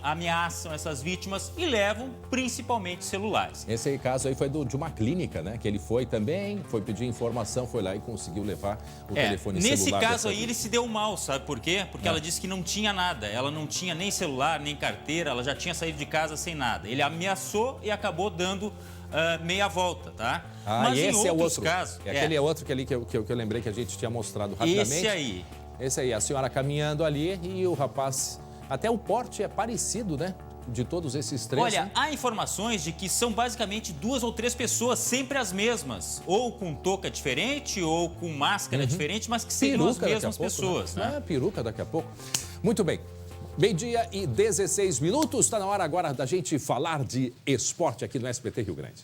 ameaçam essas vítimas e levam principalmente celulares. Esse caso aí foi de uma clínica, né? Que ele foi também, foi pedir informação, foi lá e conseguiu levar o telefone celular. Nesse caso aí ele se deu mal, sabe por quê? Porque ela disse que não tinha nada, ela não tinha nem celular, nem carteira, ela já tinha saído de casa sem nada. Ele ameaçou e acabou dando meia volta, tá? Mas e esse em é o outro casos... Aquele é outro que eu lembrei que a gente tinha mostrado rapidamente. Esse aí, a senhora caminhando ali e o rapaz... Até o porte é parecido, né? De todos esses 3. Olha, né? há informações de que são basicamente 2 ou 3 pessoas, sempre as mesmas. Ou com touca diferente, ou com máscara diferente, mas que seriam as mesmas pessoas. Né? Peruca daqui a pouco. Muito bem. 12h16. Está na hora agora da gente falar de esporte aqui no SBT Rio Grande.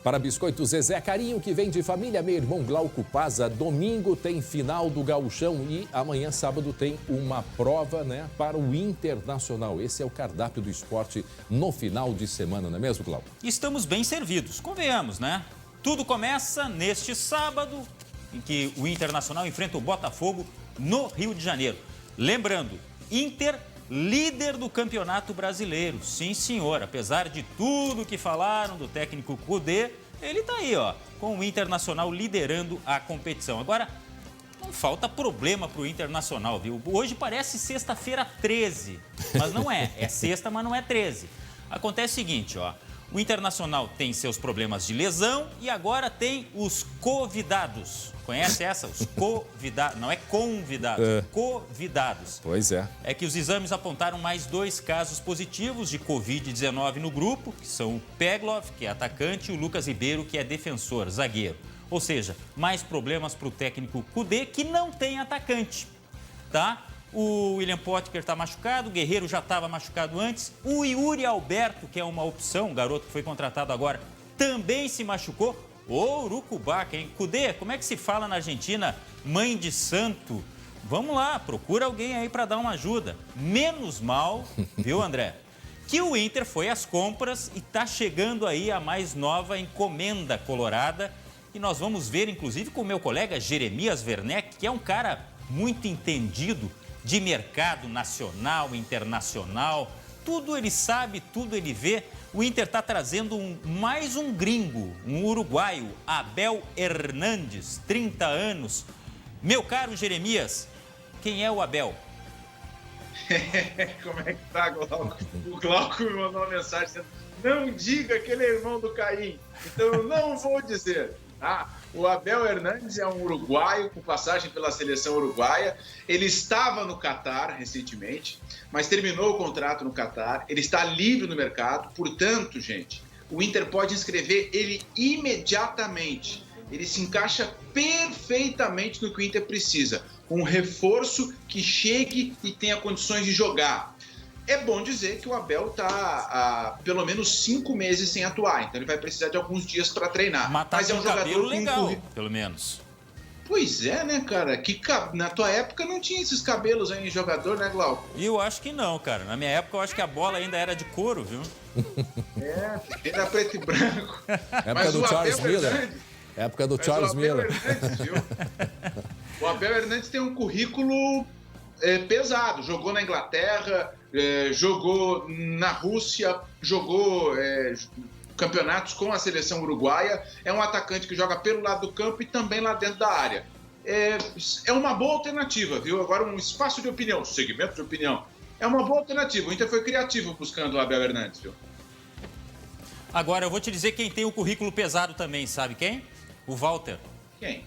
Para Biscoito Zezé Carinho, que vem de família, meu irmão Glauco Paza. Domingo tem final do Gauchão e amanhã, sábado, tem uma prova, né, para o Internacional. Esse é o cardápio do esporte no final de semana, não é mesmo, Glauco? Estamos bem servidos, convenhamos, né? Tudo começa neste sábado, em que o Internacional enfrenta o Botafogo no Rio de Janeiro. Lembrando, Inter líder do Campeonato Brasileiro. Sim, senhor. Apesar de tudo que falaram do técnico Cudê, ele tá aí, ó, com o Internacional liderando a competição. Agora, não falta problema pro Internacional, viu? Hoje parece sexta-feira 13, mas não é. É sexta, mas não é 13. Acontece o seguinte, ó. O Internacional tem seus problemas de lesão e agora tem os convidados. Conhece essa? Os convidados. Não é convidados, convidados. Pois é. É que os exames apontaram mais 2 casos positivos de Covid-19 no grupo, que são o Peglov, que é atacante, e o Lucas Ribeiro, que é defensor, zagueiro. Ou seja, mais problemas para o técnico Kudê, que não tem atacante, tá? O William Potker está machucado, o Guerreiro já estava machucado antes. O Yuri Alberto, que é uma opção, o garoto que foi contratado agora, também se machucou. Ô, Urucubaca, hein? Kudê, como é que se fala na Argentina? Mãe de santo. Vamos lá, procura alguém aí para dar uma ajuda. Menos mal, viu, André? Que o Inter foi às compras e está chegando aí a mais nova encomenda colorada. E nós vamos ver, inclusive, com o meu colega Jeremias Werneck, que é um cara muito entendido de mercado nacional, internacional. Tudo ele sabe, tudo ele vê. O Inter está trazendo mais um gringo, um uruguaio, Abel Hernandes, 30 anos. Meu caro Jeremias, quem é o Abel? Como é que tá, Glauco? O Glauco me mandou uma mensagem dizendo: não diga que ele é irmão do Caim. Então eu não vou dizer. Ah, o Abel Hernandes é um uruguaio com passagem pela seleção uruguaia. Ele estava no Catar recentemente, mas terminou o contrato no Catar. Ele está livre no mercado. Portanto, gente, o Inter pode inscrever ele imediatamente. Ele se encaixa perfeitamente no que o Inter precisa. Um reforço que chegue e tenha condições de jogar. É bom dizer que o Abel está há pelo menos 5 meses sem atuar, então ele vai precisar de alguns dias para treinar. Mas é um jogador legal, pelo menos. Pois é, né, cara? Na tua época não tinha esses cabelos aí em jogador, né, Glauco? E eu acho que não, cara. Na minha época eu acho que a bola ainda era de couro, viu? Era preto e branco. Época do Charles Miller. Época do Charles Miller. O Abel Hernandes tem um currículo pesado. Jogou na Inglaterra, jogou na Rússia, jogou campeonatos com a seleção uruguaia. É um atacante que joga pelo lado do campo e também lá dentro da área. É uma boa alternativa, viu? Agora um espaço de opinião, segmento de opinião. É uma boa alternativa. O Inter foi criativo buscando o Abel Hernandes, viu? Agora eu vou te dizer quem tem o currículo pesado também, sabe quem? O Walter. Quem?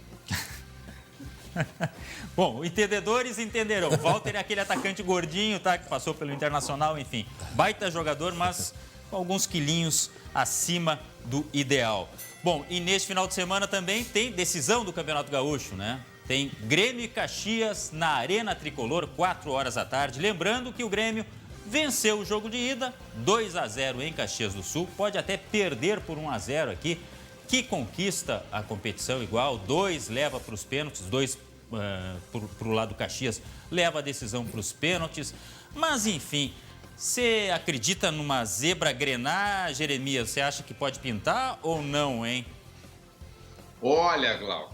Bom, entendedores entenderão. O Walter é aquele atacante gordinho, tá? Que passou pelo Internacional, enfim. Baita jogador, mas com alguns quilinhos acima do ideal. Bom, e neste final de semana também tem decisão do Campeonato Gaúcho, né? Tem Grêmio e Caxias na Arena Tricolor, 4 horas da tarde. Lembrando que o Grêmio venceu o jogo de ida, 2-0 em Caxias do Sul. Pode até perder por 1-0 aqui, que conquista a competição igual. 2 leva para os pênaltis, 2 para o lado do Caxias leva a decisão para os pênaltis. Mas, enfim, você acredita numa zebra grená, Jeremias? Você acha que pode pintar ou não, hein? Olha, Glauco,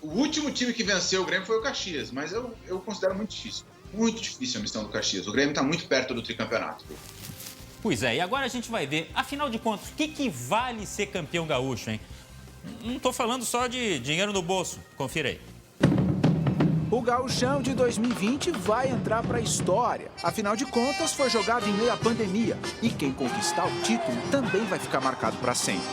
o último time que venceu o Grêmio foi o Caxias, mas eu considero muito difícil. Muito difícil a missão do Caxias. O Grêmio está muito perto do tricampeonato. Pois é, e agora a gente vai ver, afinal de contas, o que vale ser campeão gaúcho, hein? Não estou falando só de dinheiro no bolso, confira aí. O Gauchão de 2020 vai entrar para a história. Afinal de contas, foi jogado em meio à pandemia. E quem conquistar o título também vai ficar marcado para sempre.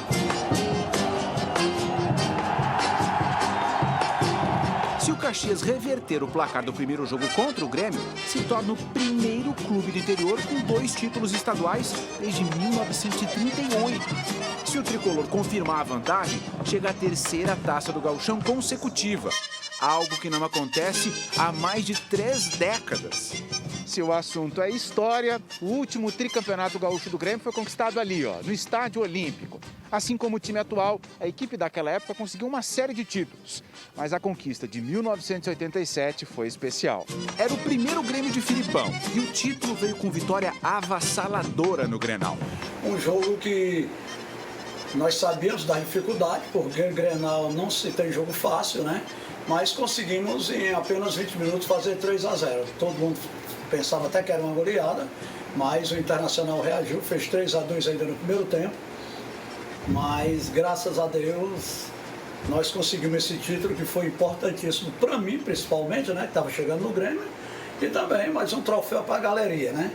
Se o Caxias reverter o placar do primeiro jogo contra o Grêmio, se torna o primeiro clube do interior com 2 títulos estaduais desde 1938. Se o tricolor confirmar a vantagem, chega à 3ª taça do Gauchão consecutiva. Algo que não acontece há mais de 3 décadas. Se o assunto é história, o último tricampeonato gaúcho do Grêmio foi conquistado ali, no Estádio Olímpico. Assim como o time atual, a equipe daquela época conseguiu uma série de títulos. Mas a conquista de 1987 foi especial. Era o primeiro Grêmio de Filipão e o título veio com vitória avassaladora no Grenal. Um jogo que nós sabíamos da dificuldade, porque o Grenal não se tem jogo fácil, né? Mas conseguimos em apenas 20 minutos fazer 3-0. Todo mundo pensava até que era uma goleada, mas o Internacional reagiu, fez 3-2 ainda no primeiro tempo. Mas graças a Deus nós conseguimos esse título que foi importantíssimo para mim, principalmente, né? Que estava chegando no Grêmio, e também mais um troféu para a galeria, né?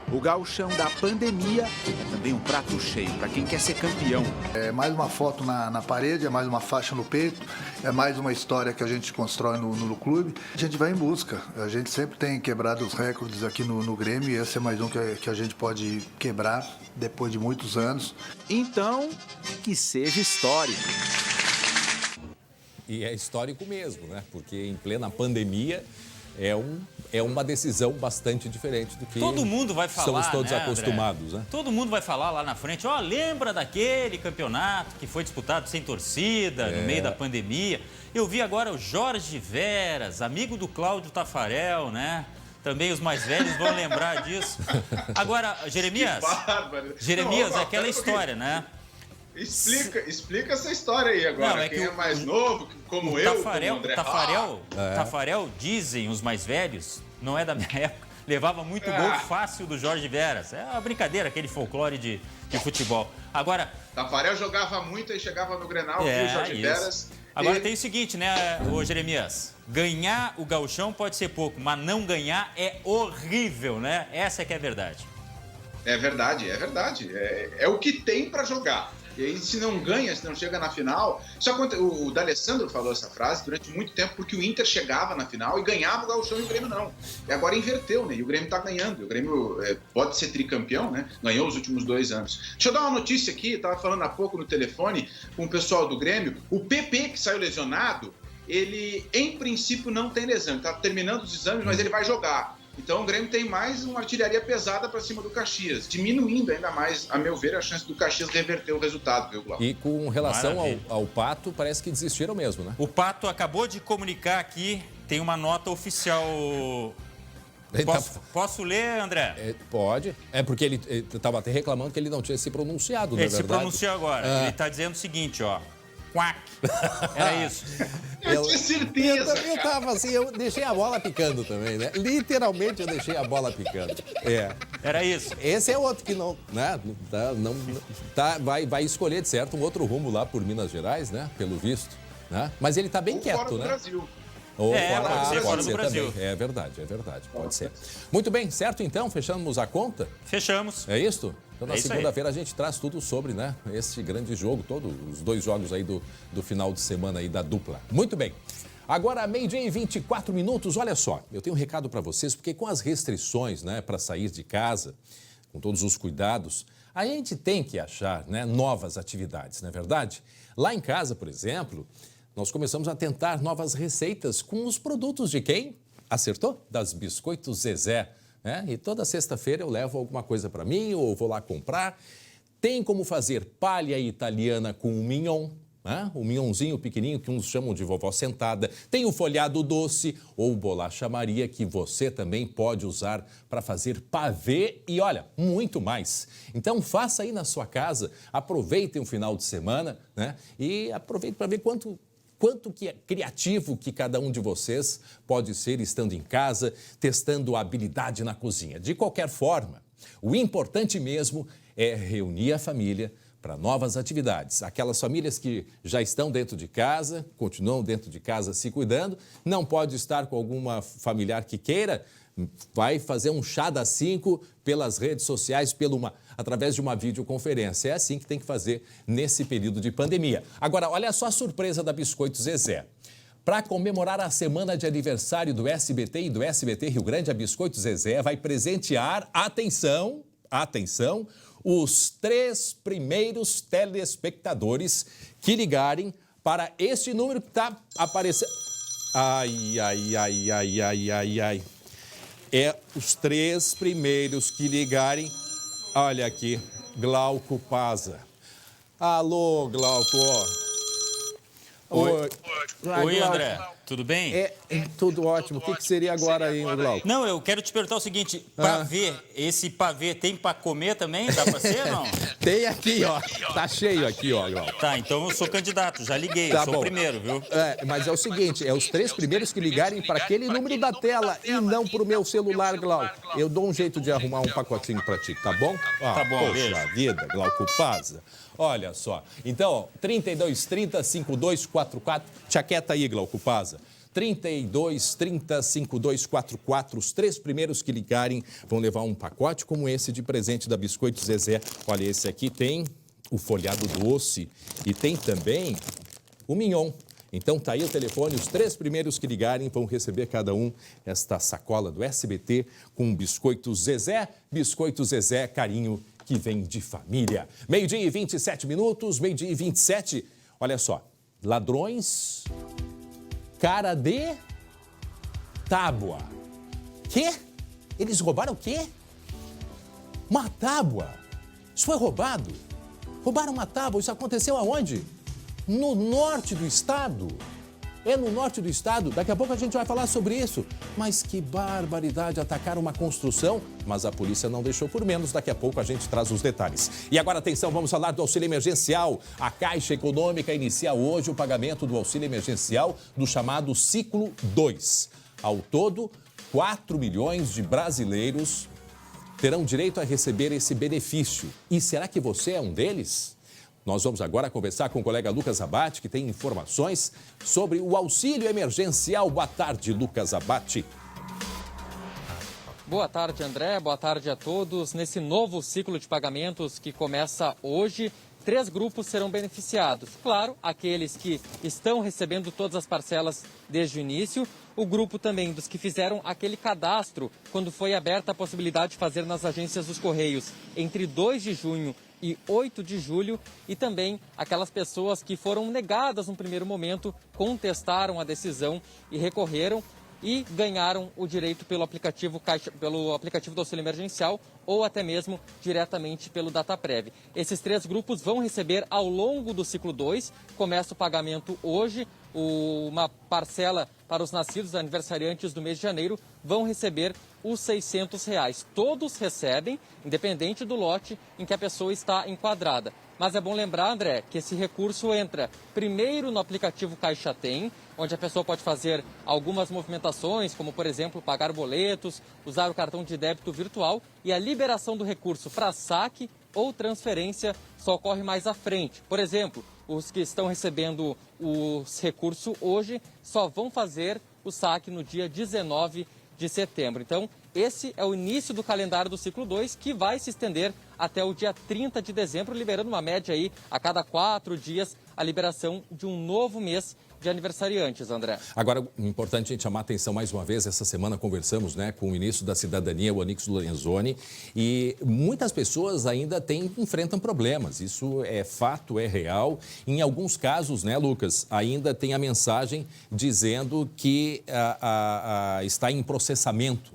O gauchão da pandemia é também um prato cheio para quem quer ser campeão. É mais uma foto na parede, é mais uma faixa no peito, é mais uma história que a gente constrói no clube. A gente vai em busca. A gente sempre tem quebrado os recordes aqui no Grêmio e esse é mais um que a gente pode quebrar depois de muitos anos. Então, que seja histórico. E é histórico mesmo, né? Porque em plena pandemia é uma decisão bastante diferente do que todo mundo vai falar, estamos todos né, acostumados, né? Todo mundo vai falar lá na frente, lembra daquele campeonato que foi disputado sem torcida, no meio da pandemia? Eu vi agora o Jorge Veras, amigo do Cláudio Tafarel, né? Também os mais velhos vão lembrar disso. Agora, Jeremias, é aquela história, né? Explica essa história aí agora. Quem é mais novo, como eu, como o André Tafarel, dizem os mais velhos, não é da minha época, levava muito gol fácil do Jorge Veras. É uma brincadeira, aquele folclore de futebol. Agora, Tafarel jogava muito e chegava no Grenal, viu, Jorge Veras. Agora tem o seguinte, né, ô Jeremias? Ganhar o gauchão pode ser pouco, mas não ganhar é horrível, né? Essa é que é a verdade. É verdade. É o que tem para jogar. E aí, se não ganha, se não chega na final... O D'Alessandro falou essa frase durante muito tempo porque o Inter chegava na final e ganhava o gauchão e o Grêmio não. E agora inverteu, né? E o Grêmio tá ganhando. O Grêmio pode ser tricampeão, né? Ganhou os últimos 2 anos. Deixa eu dar uma notícia aqui. Eu tava falando há pouco no telefone com o pessoal do Grêmio. O PP, que saiu lesionado, ele, em princípio, não tem lesão. Ele tá terminando os exames, mas ele vai jogar. Então o Grêmio tem mais uma artilharia pesada para cima do Caxias, diminuindo ainda mais, a meu ver, a chance do Caxias reverter o resultado, viu, Glauco? E com relação ao Pato, parece que desistiram mesmo, né? O Pato acabou de comunicar aqui, tem uma nota oficial. Posso ler, André? Pode. É porque ele estava até reclamando que ele não tinha se pronunciado, na verdade. Ele se pronunciou agora. Ele está dizendo o seguinte, quack. Era isso. Eu tinha certeza. Eu tava assim, eu deixei a bola picando também, né? Literalmente eu deixei a bola picando. Era isso. Esse é outro que não, né? Vai escolher, de certo, um outro rumo lá por Minas Gerais, né? Pelo visto. Né? Mas ele tá bem quieto, fora do né? Brasil. Pode ser também. É verdade, pode ser. Muito bem, certo então? Fechamos a conta? Fechamos. É isso? Então, na segunda-feira a gente traz tudo sobre, né, esse grande jogo, todos os 2 jogos aí do final de semana aí da dupla. Muito bem. Agora, meio-dia e 24 minutos, olha só, eu tenho um recado para vocês, porque com as restrições, né, para sair de casa, com todos os cuidados, a gente tem que achar, né, novas atividades, não é verdade? Lá em casa, por exemplo, nós começamos a tentar novas receitas com os produtos de quem? Acertou? Das Biscoitos Zezé. E toda sexta-feira eu levo alguma coisa para mim ou vou lá comprar. Tem como fazer palha italiana com o mignon, né? O mignonzinho pequenininho que uns chamam de vovó sentada. Tem o folhado doce ou bolacha Maria que você também pode usar para fazer pavê e, olha, muito mais. Então faça aí na sua casa, aproveitem o final de semana, né? E aproveite para ver quanto que é criativo que cada um de vocês pode ser estando em casa, testando a habilidade na cozinha. De qualquer forma, o importante mesmo é reunir a família para novas atividades. Aquelas famílias que já estão dentro de casa, continuam dentro de casa se cuidando, não pode estar com alguma familiar que queira, vai fazer um chá das 5 pelas redes sociais, através de uma videoconferência. É assim que tem que fazer nesse período de pandemia. Agora, olha só a surpresa da Biscoitos Zezé. Para comemorar a semana de aniversário do SBT e do SBT Rio Grande, a Biscoitos Zezé vai presentear, atenção, os 3 primeiros telespectadores que ligarem para este número que está aparecendo. Ai. Os 3 primeiros que ligarem. Olha aqui, Glauco Paza. Alô, Glauco. Oi, André. Tudo bem? Tudo ótimo. O que seria agora aí, Glauco? Não, eu quero te perguntar o seguinte. Pavê, esse pavê tem para comer também? Dá para ser ou não? Tem aqui, ó. Tá cheio aqui, ó, Glauco. Tá, então eu sou candidato. Já liguei, eu sou o primeiro, viu? Mas é o seguinte, os 3 primeiros que ligarem para aquele número da tela e não para o meu celular, Glauco. Eu dou um jeito de arrumar um pacotinho para ti, tá bom? Tá bom, poxa vida, Glauco Paza. Olha só. Então, ó, 3230-5244. Te aquieta aí, Glauco Paza. 32 30 5244. Os 3 primeiros que ligarem vão levar um pacote como esse de presente da Biscoito Zezé. Olha, esse aqui tem o folhado doce e tem também o mignon. Então tá aí o telefone, os 3 primeiros que ligarem vão receber cada um esta sacola do SBT com Biscoito Zezé. Biscoito Zezé, carinho que vem de família. 12h e 27 minutos, 12h e 27. Olha só, ladrões, cara de tábua. Quê? Eles roubaram o quê? Uma tábua. Isso foi roubado. Roubaram uma tábua. Isso aconteceu aonde? No norte do estado. É no norte do estado. Daqui a pouco a gente vai falar sobre isso. Mas que barbaridade, atacaram uma construção, mas a polícia não deixou por menos. Daqui a pouco a gente traz os detalhes. E agora, atenção, vamos falar do auxílio emergencial. A Caixa Econômica inicia hoje o pagamento do auxílio emergencial do chamado Ciclo 2. Ao todo, 4 milhões de brasileiros terão direito a receber esse benefício. E será que você é um deles? Nós vamos agora conversar com o colega Lucas Abate, que tem informações sobre o auxílio emergencial. Boa tarde, Lucas Abate. Boa tarde, André. Boa tarde a todos. Nesse novo ciclo de pagamentos que começa hoje, 3 grupos serão beneficiados. Claro, aqueles que estão recebendo todas as parcelas desde o início. O grupo também dos que fizeram aquele cadastro quando foi aberta a possibilidade de fazer nas agências dos Correios entre 2 de junho e 8 de julho, e também aquelas pessoas que foram negadas no primeiro momento, contestaram a decisão e recorreram e ganharam o direito pelo aplicativo do auxílio emergencial ou até mesmo diretamente pelo Dataprev. Esses 3 grupos vão receber ao longo do ciclo 2, começa o pagamento hoje, uma parcela para os nascidos aniversariantes do mês de janeiro vão receber os R$600. Todos recebem, independente do lote em que a pessoa está enquadrada. Mas é bom lembrar, André, que esse recurso entra primeiro no aplicativo Caixa Tem, onde a pessoa pode fazer algumas movimentações, como, por exemplo, pagar boletos, usar o cartão de débito virtual, e a liberação do recurso para saque ou transferência só ocorre mais à frente. Por exemplo, os que estão recebendo o recurso hoje só vão fazer o saque no dia 19 de setembro. Então, esse é o início do calendário do ciclo 2, que vai se estender até o dia 30 de dezembro, liberando uma média aí a cada 4 dias a liberação de um novo mês de aniversariantes, André. Agora, importante a gente chamar a atenção mais uma vez. Essa semana conversamos, com o ministro da Cidadania, o Onyx Lorenzoni, e muitas pessoas ainda enfrentam problemas. Isso é fato, é real. Em alguns casos, Lucas, ainda tem a mensagem dizendo que está em processamento,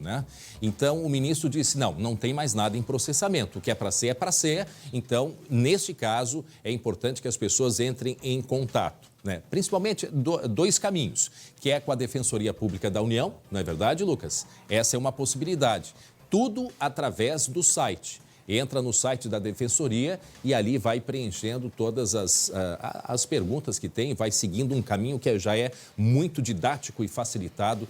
Então, o ministro disse, não tem mais nada em processamento. O que é para ser, é para ser. Então, neste caso, é importante que as pessoas entrem em contato. Principalmente 2 caminhos, que é com a Defensoria Pública da União, não é verdade, Lucas? Essa é uma possibilidade. Tudo através do site. Entra no site da Defensoria e ali vai preenchendo todas as perguntas que tem, vai seguindo um caminho que já é muito didático e facilitado,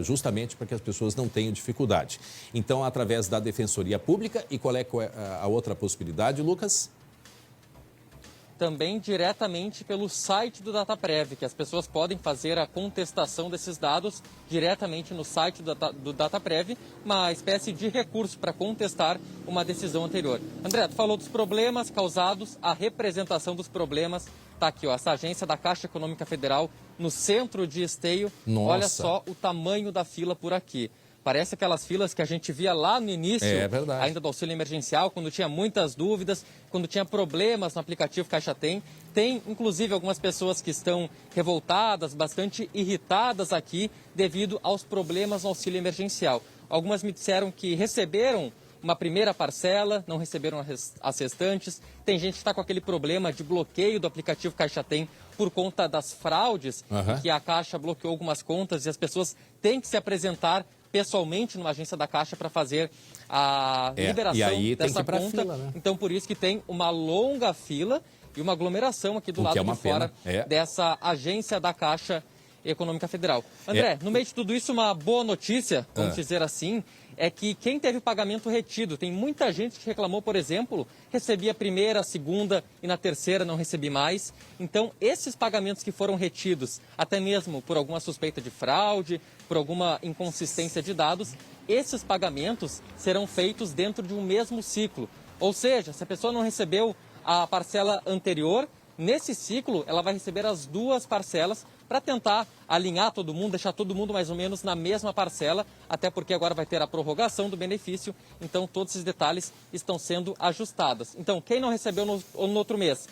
justamente para que as pessoas não tenham dificuldade. Então, através da Defensoria Pública. E qual é a outra possibilidade, Lucas? Também diretamente pelo site do Dataprev, que as pessoas podem fazer a contestação desses dados diretamente no site do Dataprev, uma espécie de recurso para contestar uma decisão anterior. André, tu falou dos problemas causados, a representação dos problemas. Está aqui, essa agência da Caixa Econômica Federal no centro de Esteio. Nossa. Olha só o tamanho da fila por aqui. Parece aquelas filas que a gente via lá no início, ainda do auxílio emergencial, quando tinha muitas dúvidas, quando tinha problemas no aplicativo Caixa Tem. Tem, inclusive, algumas pessoas que estão revoltadas, bastante irritadas aqui, devido aos problemas no auxílio emergencial. Algumas me disseram que receberam uma primeira parcela, não receberam as restantes. Tem gente que está com aquele problema de bloqueio do aplicativo Caixa Tem por conta das fraudes, que a Caixa bloqueou algumas contas e as pessoas têm que se apresentar pessoalmente numa agência da Caixa para fazer a liberação e aí dessa tem que ir pra conta. fila, Então, por isso que tem uma longa fila e uma aglomeração aqui do lado de fora dessa agência da Caixa Econômica Federal. André, no meio de tudo isso, uma boa notícia, vamos dizer assim, é que quem teve pagamento retido, tem muita gente que reclamou, por exemplo, recebia a primeira, a segunda e na terceira não recebi mais. Então, esses pagamentos que foram retidos, até mesmo por alguma suspeita de fraude, por alguma inconsistência de dados, esses pagamentos serão feitos dentro de um mesmo ciclo. Ou seja, se a pessoa não recebeu a parcela anterior, nesse ciclo ela vai receber as duas parcelas para tentar alinhar todo mundo, deixar todo mundo mais ou menos na mesma parcela, até porque agora vai ter a prorrogação do benefício, então todos esses detalhes estão sendo ajustados. Então, quem não recebeu no outro mês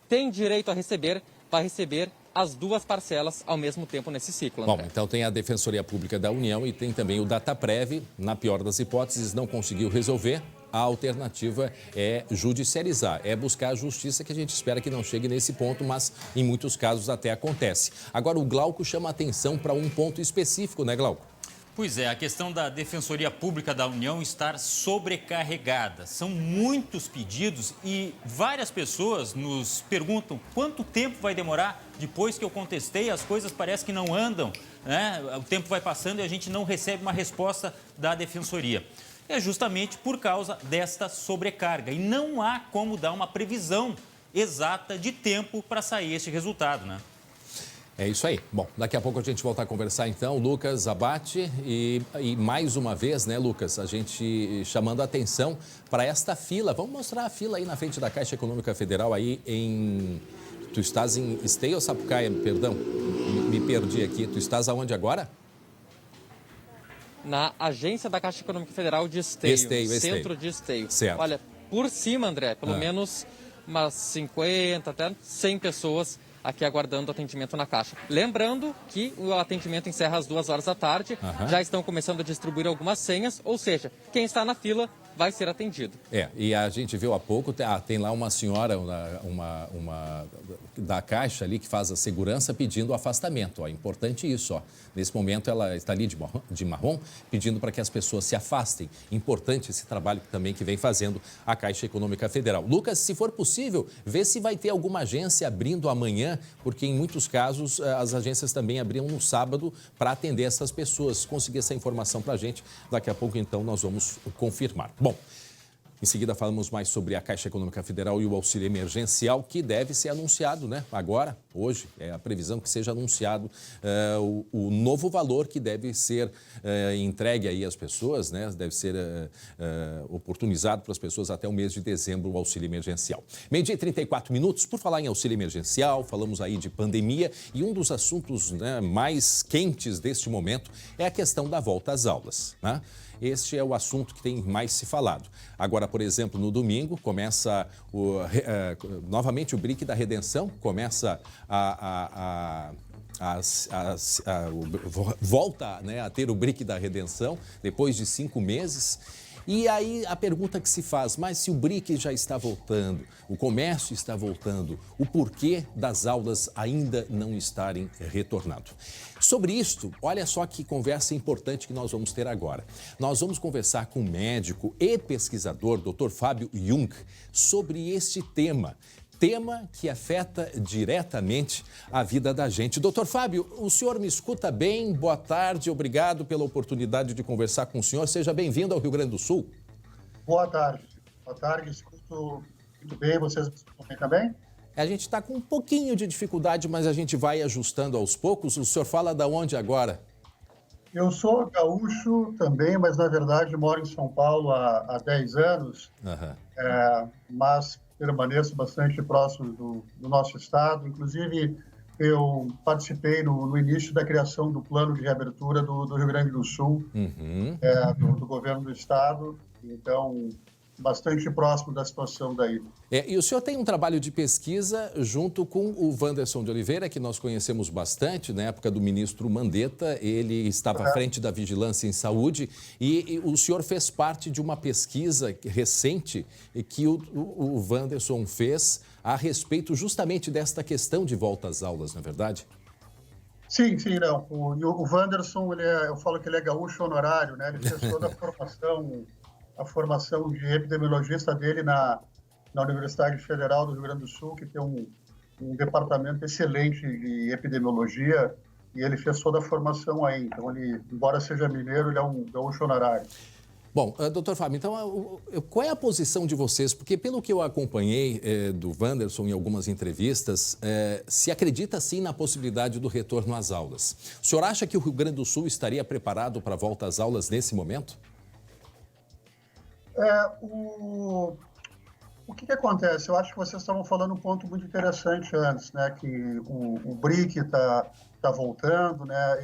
tem direito a receber, vai receber as duas parcelas ao mesmo tempo nesse ciclo, André. Bom, então tem a Defensoria Pública da União e tem também o Dataprev, na pior das hipóteses, não conseguiu resolver. A alternativa é judicializar, é buscar a justiça, que a gente espera que não chegue nesse ponto, mas em muitos casos até acontece. Agora, o Glauco chama a atenção para um ponto específico, né, Glauco? Pois é, a questão da Defensoria Pública da União estar sobrecarregada. São muitos pedidos e várias pessoas nos perguntam quanto tempo vai demorar. Depois que eu contestei, as coisas parecem que não andam, né? O tempo vai passando e a gente não recebe uma resposta da Defensoria. É justamente por causa desta sobrecarga. E não há como dar uma previsão exata de tempo para sair este resultado, né? É isso aí. Bom, daqui a pouco a gente volta a conversar então, Lucas Abate, e mais uma vez, né, Lucas, a gente chamando a atenção para esta fila. Vamos mostrar a fila aí na frente da Caixa Econômica Federal aí em... Tu estás em Esteio ou Sapucaia? Perdão, me perdi aqui. Tu estás aonde agora? Na agência da Caixa Econômica Federal de Esteio, centro de Esteio. Certo. Olha, por cima, André, pelo menos umas 50, até 100 pessoas aqui aguardando atendimento na Caixa. Lembrando que o atendimento encerra às 2 horas da tarde, já estão começando a distribuir algumas senhas, ou seja, quem está na fila vai ser atendido. E a gente viu há pouco, tem lá uma senhora da Caixa ali que faz a segurança pedindo o afastamento. Ó, importante isso, ó. Nesse momento ela está ali de marrom, pedindo para que as pessoas se afastem. Importante esse trabalho também que vem fazendo a Caixa Econômica Federal. Lucas, se for possível, vê se vai ter alguma agência abrindo amanhã, porque em muitos casos as agências também abriam no sábado para atender essas pessoas. Conseguir essa informação para a gente, daqui a pouco então nós vamos confirmar. Bom, em seguida falamos mais sobre a Caixa Econômica Federal e o auxílio emergencial, que deve ser anunciado, né? Agora, hoje, é a previsão que seja anunciado o novo valor que deve ser entregue aí às pessoas, né? Deve ser oportunizado para as pessoas até o mês de dezembro o auxílio emergencial. 12h e 34 minutos, por falar em auxílio emergencial, falamos aí de pandemia e um dos assuntos, né, mais quentes deste momento é a questão da volta às aulas, né? Este é o assunto que tem mais se falado. Agora, por exemplo, no domingo, novamente o BRIC da Redenção, começa volta, né, a ter o BRIC da Redenção, depois de 5 meses. E aí a pergunta que se faz, mas se o BRIC já está voltando, o comércio está voltando, o porquê das aulas ainda não estarem retornando? Sobre isto, olha só que conversa importante que nós vamos ter agora. Nós vamos conversar com o médico e pesquisador, Dr. Fábio Jung, sobre este tema que afeta diretamente a vida da gente. Doutor Fábio, o senhor me escuta bem? Boa tarde, obrigado pela oportunidade de conversar com o senhor. Seja bem-vindo ao Rio Grande do Sul. Boa tarde, escuto muito bem, vocês me escutam bem também? A gente está com um pouquinho de dificuldade, mas a gente vai ajustando aos poucos. O senhor fala de onde agora? Eu sou gaúcho também, mas na verdade moro em São Paulo há 10 anos, mas permaneço bastante próximo do nosso estado. Inclusive, eu participei no início da criação do plano de reabertura do Rio Grande do Sul, do governo do estado. Então, bastante próximo da situação daí. E o senhor tem um trabalho de pesquisa junto com o Wanderson de Oliveira, que nós conhecemos bastante, na época do ministro Mandetta. Ele estava à frente da Vigilância em Saúde e o senhor fez parte de uma pesquisa recente que o Wanderson fez a respeito justamente desta questão de volta às aulas, não é verdade? Sim, não. O Wanderson, eu falo que ele é gaúcho honorário, né? Ele fez toda a formação de epidemiologista dele na Universidade Federal do Rio Grande do Sul, que tem um departamento excelente de epidemiologia, e ele fez toda a formação aí. Então, ele, embora seja mineiro, ele é um gaúcho honorário. Bom, doutor Fábio, então qual é a posição de vocês? Porque pelo que eu acompanhei do Wanderson em algumas entrevistas, se acredita sim na possibilidade do retorno às aulas. O senhor acha que o Rio Grande do Sul estaria preparado para a volta às aulas nesse momento? O que acontece? Eu acho que vocês estavam falando um ponto muito interessante antes, né? Que o BRIC está voltando, né?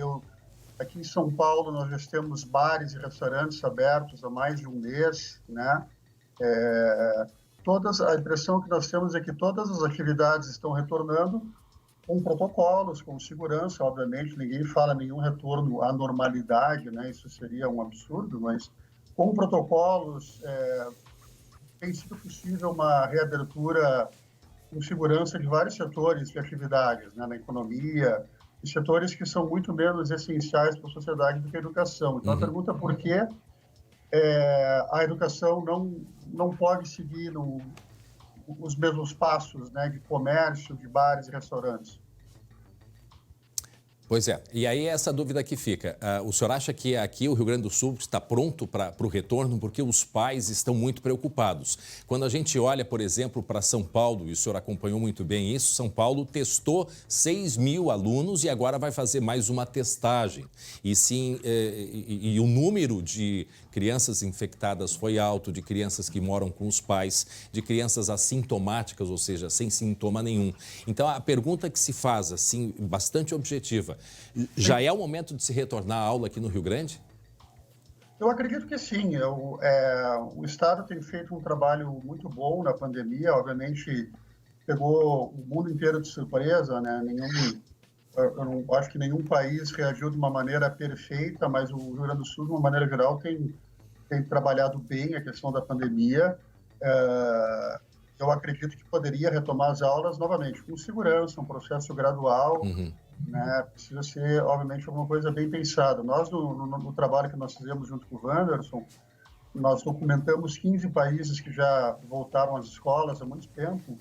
Aqui em São Paulo nós já temos bares e restaurantes abertos há mais de um mês, né? A impressão que nós temos é que todas as atividades estão retornando com protocolos, com segurança, obviamente, ninguém fala nenhum retorno à normalidade, né? Isso seria um absurdo, mas com protocolos tem sido possível uma reabertura com segurança de vários setores de atividades, né? Na economia, e setores que são muito menos essenciais para a sociedade do que a educação. Então, a pergunta é por que a educação não pode seguir os mesmos passos, né, de comércio, de bares e restaurantes. Pois é, e aí essa dúvida que fica. O senhor acha que aqui o Rio Grande do Sul está pronto para o retorno? Porque os pais estão muito preocupados. Quando a gente olha, por exemplo, para São Paulo, e o senhor acompanhou muito bem isso, São Paulo testou 6 mil alunos e agora vai fazer mais uma testagem. E o número de crianças infectadas foi alto, de crianças que moram com os pais, de crianças assintomáticas, ou seja, sem sintoma nenhum. Então, a pergunta que se faz, assim, bastante objetiva, já é o momento de se retornar à aula aqui no Rio Grande? Eu acredito que sim. O Estado tem feito um trabalho muito bom na pandemia, obviamente pegou o mundo inteiro de surpresa, né? Eu não acho que nenhum país reagiu de uma maneira perfeita, mas o Rio Grande do Sul, de uma maneira geral, tem trabalhado bem a questão da pandemia. Eu acredito que poderia retomar as aulas novamente, com segurança, um processo gradual, né? Precisa ser, obviamente, alguma coisa bem pensada. Nós, no trabalho que nós fizemos junto com o Wanderson, nós documentamos 15 países que já voltaram às escolas há muito tempo.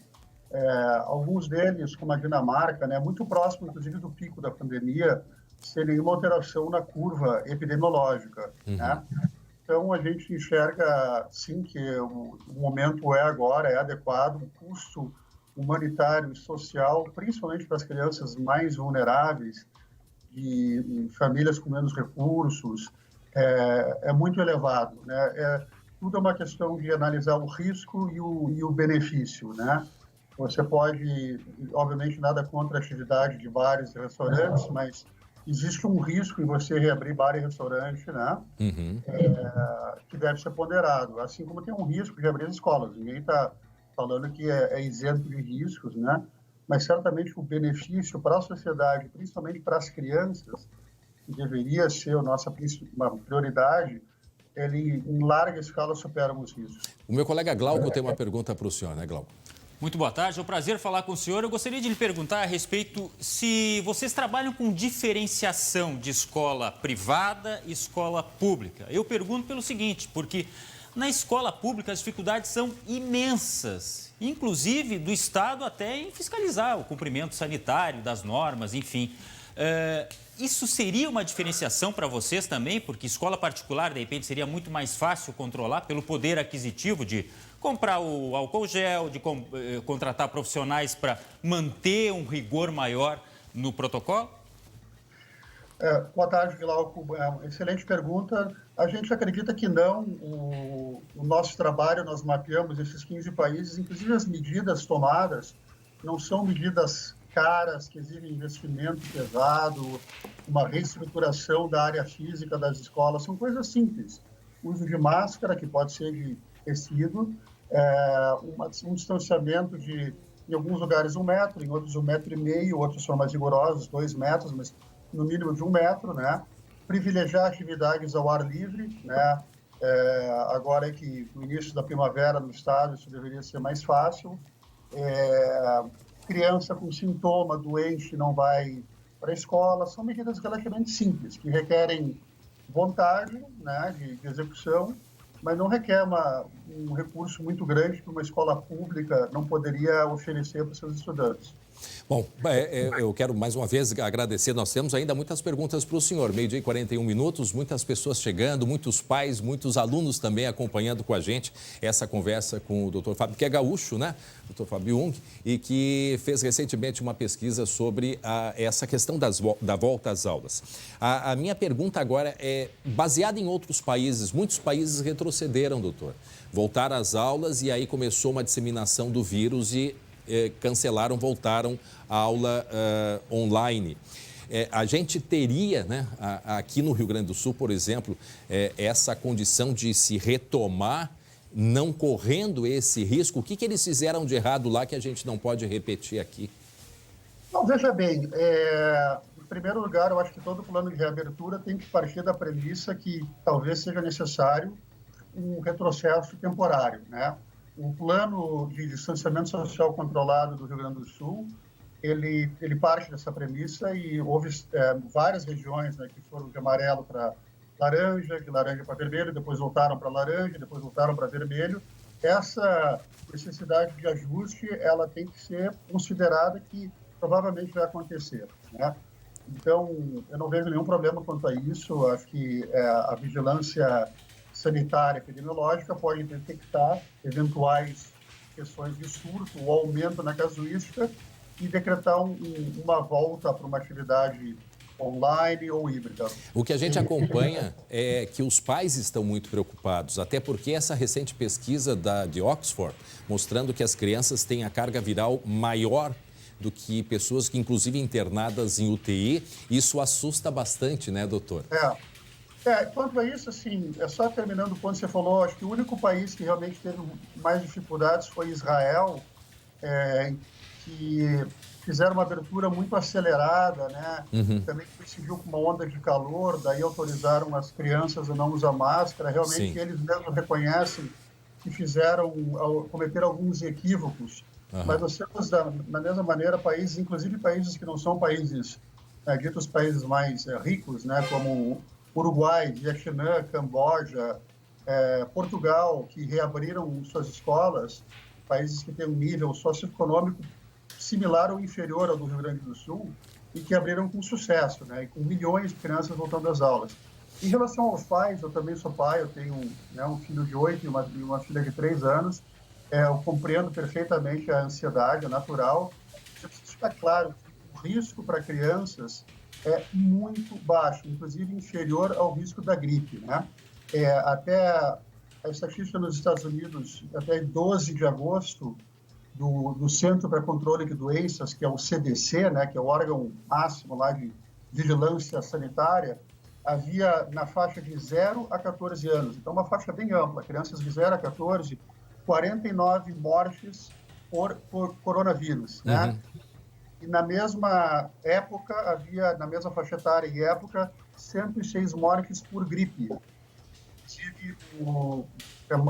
Alguns deles, como a Dinamarca, né, muito próximo, inclusive, do pico da pandemia, sem nenhuma alteração na curva epidemiológica. Né? Então, a gente enxerga, sim, que o momento é agora, é adequado, o custo humanitário e social, principalmente para as crianças mais vulneráveis e famílias com menos recursos, é muito elevado. Né? Tudo é uma questão de analisar o risco e o benefício, né? Você pode, obviamente, nada contra a atividade de bares e restaurantes, mas existe um risco em você reabrir bar e restaurante, né? Que deve ser ponderado. Assim como tem um risco de abrir as escolas. Ninguém está falando que é isento de riscos, né? Mas certamente o benefício para a sociedade, principalmente para as crianças, que deveria ser a nossa prioridade, ele em larga escala supera os riscos. O meu colega Glauco tem uma pergunta para o senhor, né, Glauco? Muito boa tarde, é um prazer falar com o senhor. Eu gostaria de lhe perguntar a respeito se vocês trabalham com diferenciação de escola privada e escola pública. Eu pergunto pelo seguinte, porque na escola pública as dificuldades são imensas, inclusive do Estado até em fiscalizar o cumprimento sanitário das normas, enfim. Isso seria uma diferenciação para vocês também? Porque escola particular, de repente, seria muito mais fácil controlar pelo poder aquisitivo de comprar o álcool gel, de contratar profissionais para manter um rigor maior no protocolo? Boa tarde, Glauco. Excelente pergunta. A gente acredita que não. O nosso trabalho, nós mapeamos esses 15 países, inclusive as medidas tomadas não são medidas caras, que exigem investimento pesado, uma reestruturação da área física das escolas, são coisas simples. Uso de máscara, que pode ser de tecido, um distanciamento de, em alguns lugares, 1 metro, em outros 1,5 metro, outros são mais rigorosos, 2 metros, mas no mínimo de 1 metro, né? Privilegiar atividades ao ar livre, né? Agora é que no início da primavera no estado isso deveria ser mais fácil. Criança com sintoma, doente, não vai para a escola, são medidas relativamente simples, que requerem vontade, né, de execução, mas não requer um recurso muito grande que uma escola pública não poderia oferecer para os seus estudantes. Bom, eu quero mais uma vez agradecer. Nós temos ainda muitas perguntas para o senhor. 12h e 41 minutos, muitas pessoas chegando, muitos pais, muitos alunos também acompanhando com a gente essa conversa com o Dr. Fábio, que é gaúcho, né? Dr. Fábio Jung, e que fez recentemente uma pesquisa sobre essa questão da volta às aulas. A minha pergunta agora é baseada em outros países. Muitos países retrocederam, doutor. Voltaram às aulas e aí começou uma disseminação do vírus e cancelaram, voltaram à aula online. A gente teria, né, aqui no Rio Grande do Sul, por exemplo, essa condição de se retomar, não correndo esse risco. O que eles fizeram de errado lá que a gente não pode repetir aqui? Não, veja bem, em primeiro lugar, eu acho que todo plano de reabertura tem que partir da premissa que talvez seja necessário um retrocesso temporário, né? O plano de distanciamento social controlado do Rio Grande do Sul, ele parte dessa premissa e houve várias regiões, né, que foram de amarelo para laranja, de laranja para vermelho, depois voltaram para laranja, depois voltaram para vermelho. Essa necessidade de ajuste, ela tem que ser considerada que provavelmente vai acontecer, né? Então, eu não vejo nenhum problema quanto a isso. Acho que a vigilância sanitária epidemiológica pode detectar eventuais questões de surto ou aumento na casuística e decretar uma volta para uma atividade online ou híbrida. O que a gente acompanha é que os pais estão muito preocupados, até porque essa recente pesquisa de Oxford, mostrando que as crianças têm a carga viral maior do que pessoas que, inclusive, internadas em UTI, isso assusta bastante, né, doutor? Quanto a isso, assim, só terminando o ponto que você falou, acho que o único país que realmente teve mais dificuldades foi Israel, que fizeram uma abertura muito acelerada, né? Também coincidiu com uma onda de calor, daí autorizaram as crianças a não usar máscara. Realmente, eles mesmos reconhecem que cometeram alguns equívocos. Mas nós temos, da mesma maneira, países, inclusive países que não são países, ditos países mais ricos, né? Como Uruguai, Vietnã, Camboja, Portugal, que reabriram suas escolas, países que têm um nível socioeconômico similar ou inferior ao do Rio Grande do Sul e que abriram com sucesso, né, e com milhões de crianças voltando às aulas. Em relação aos pais, eu também sou pai, eu tenho um filho de 8 e uma filha de 3 anos, eu compreendo perfeitamente a ansiedade, é natural. Está claro que o risco para crianças é muito baixo, inclusive inferior ao risco da gripe, né? Até a estatística nos Estados Unidos, até 12 de agosto, do Centro para Controle de Doenças, que é o CDC, né, que é o órgão máximo lá de vigilância sanitária, havia na faixa de 0 a 14 anos, então uma faixa bem ampla, crianças de 0 a 14, 49 mortes por coronavírus, né? E na mesma época, havia, na mesma faixa etária e época, 106 mortes por gripe.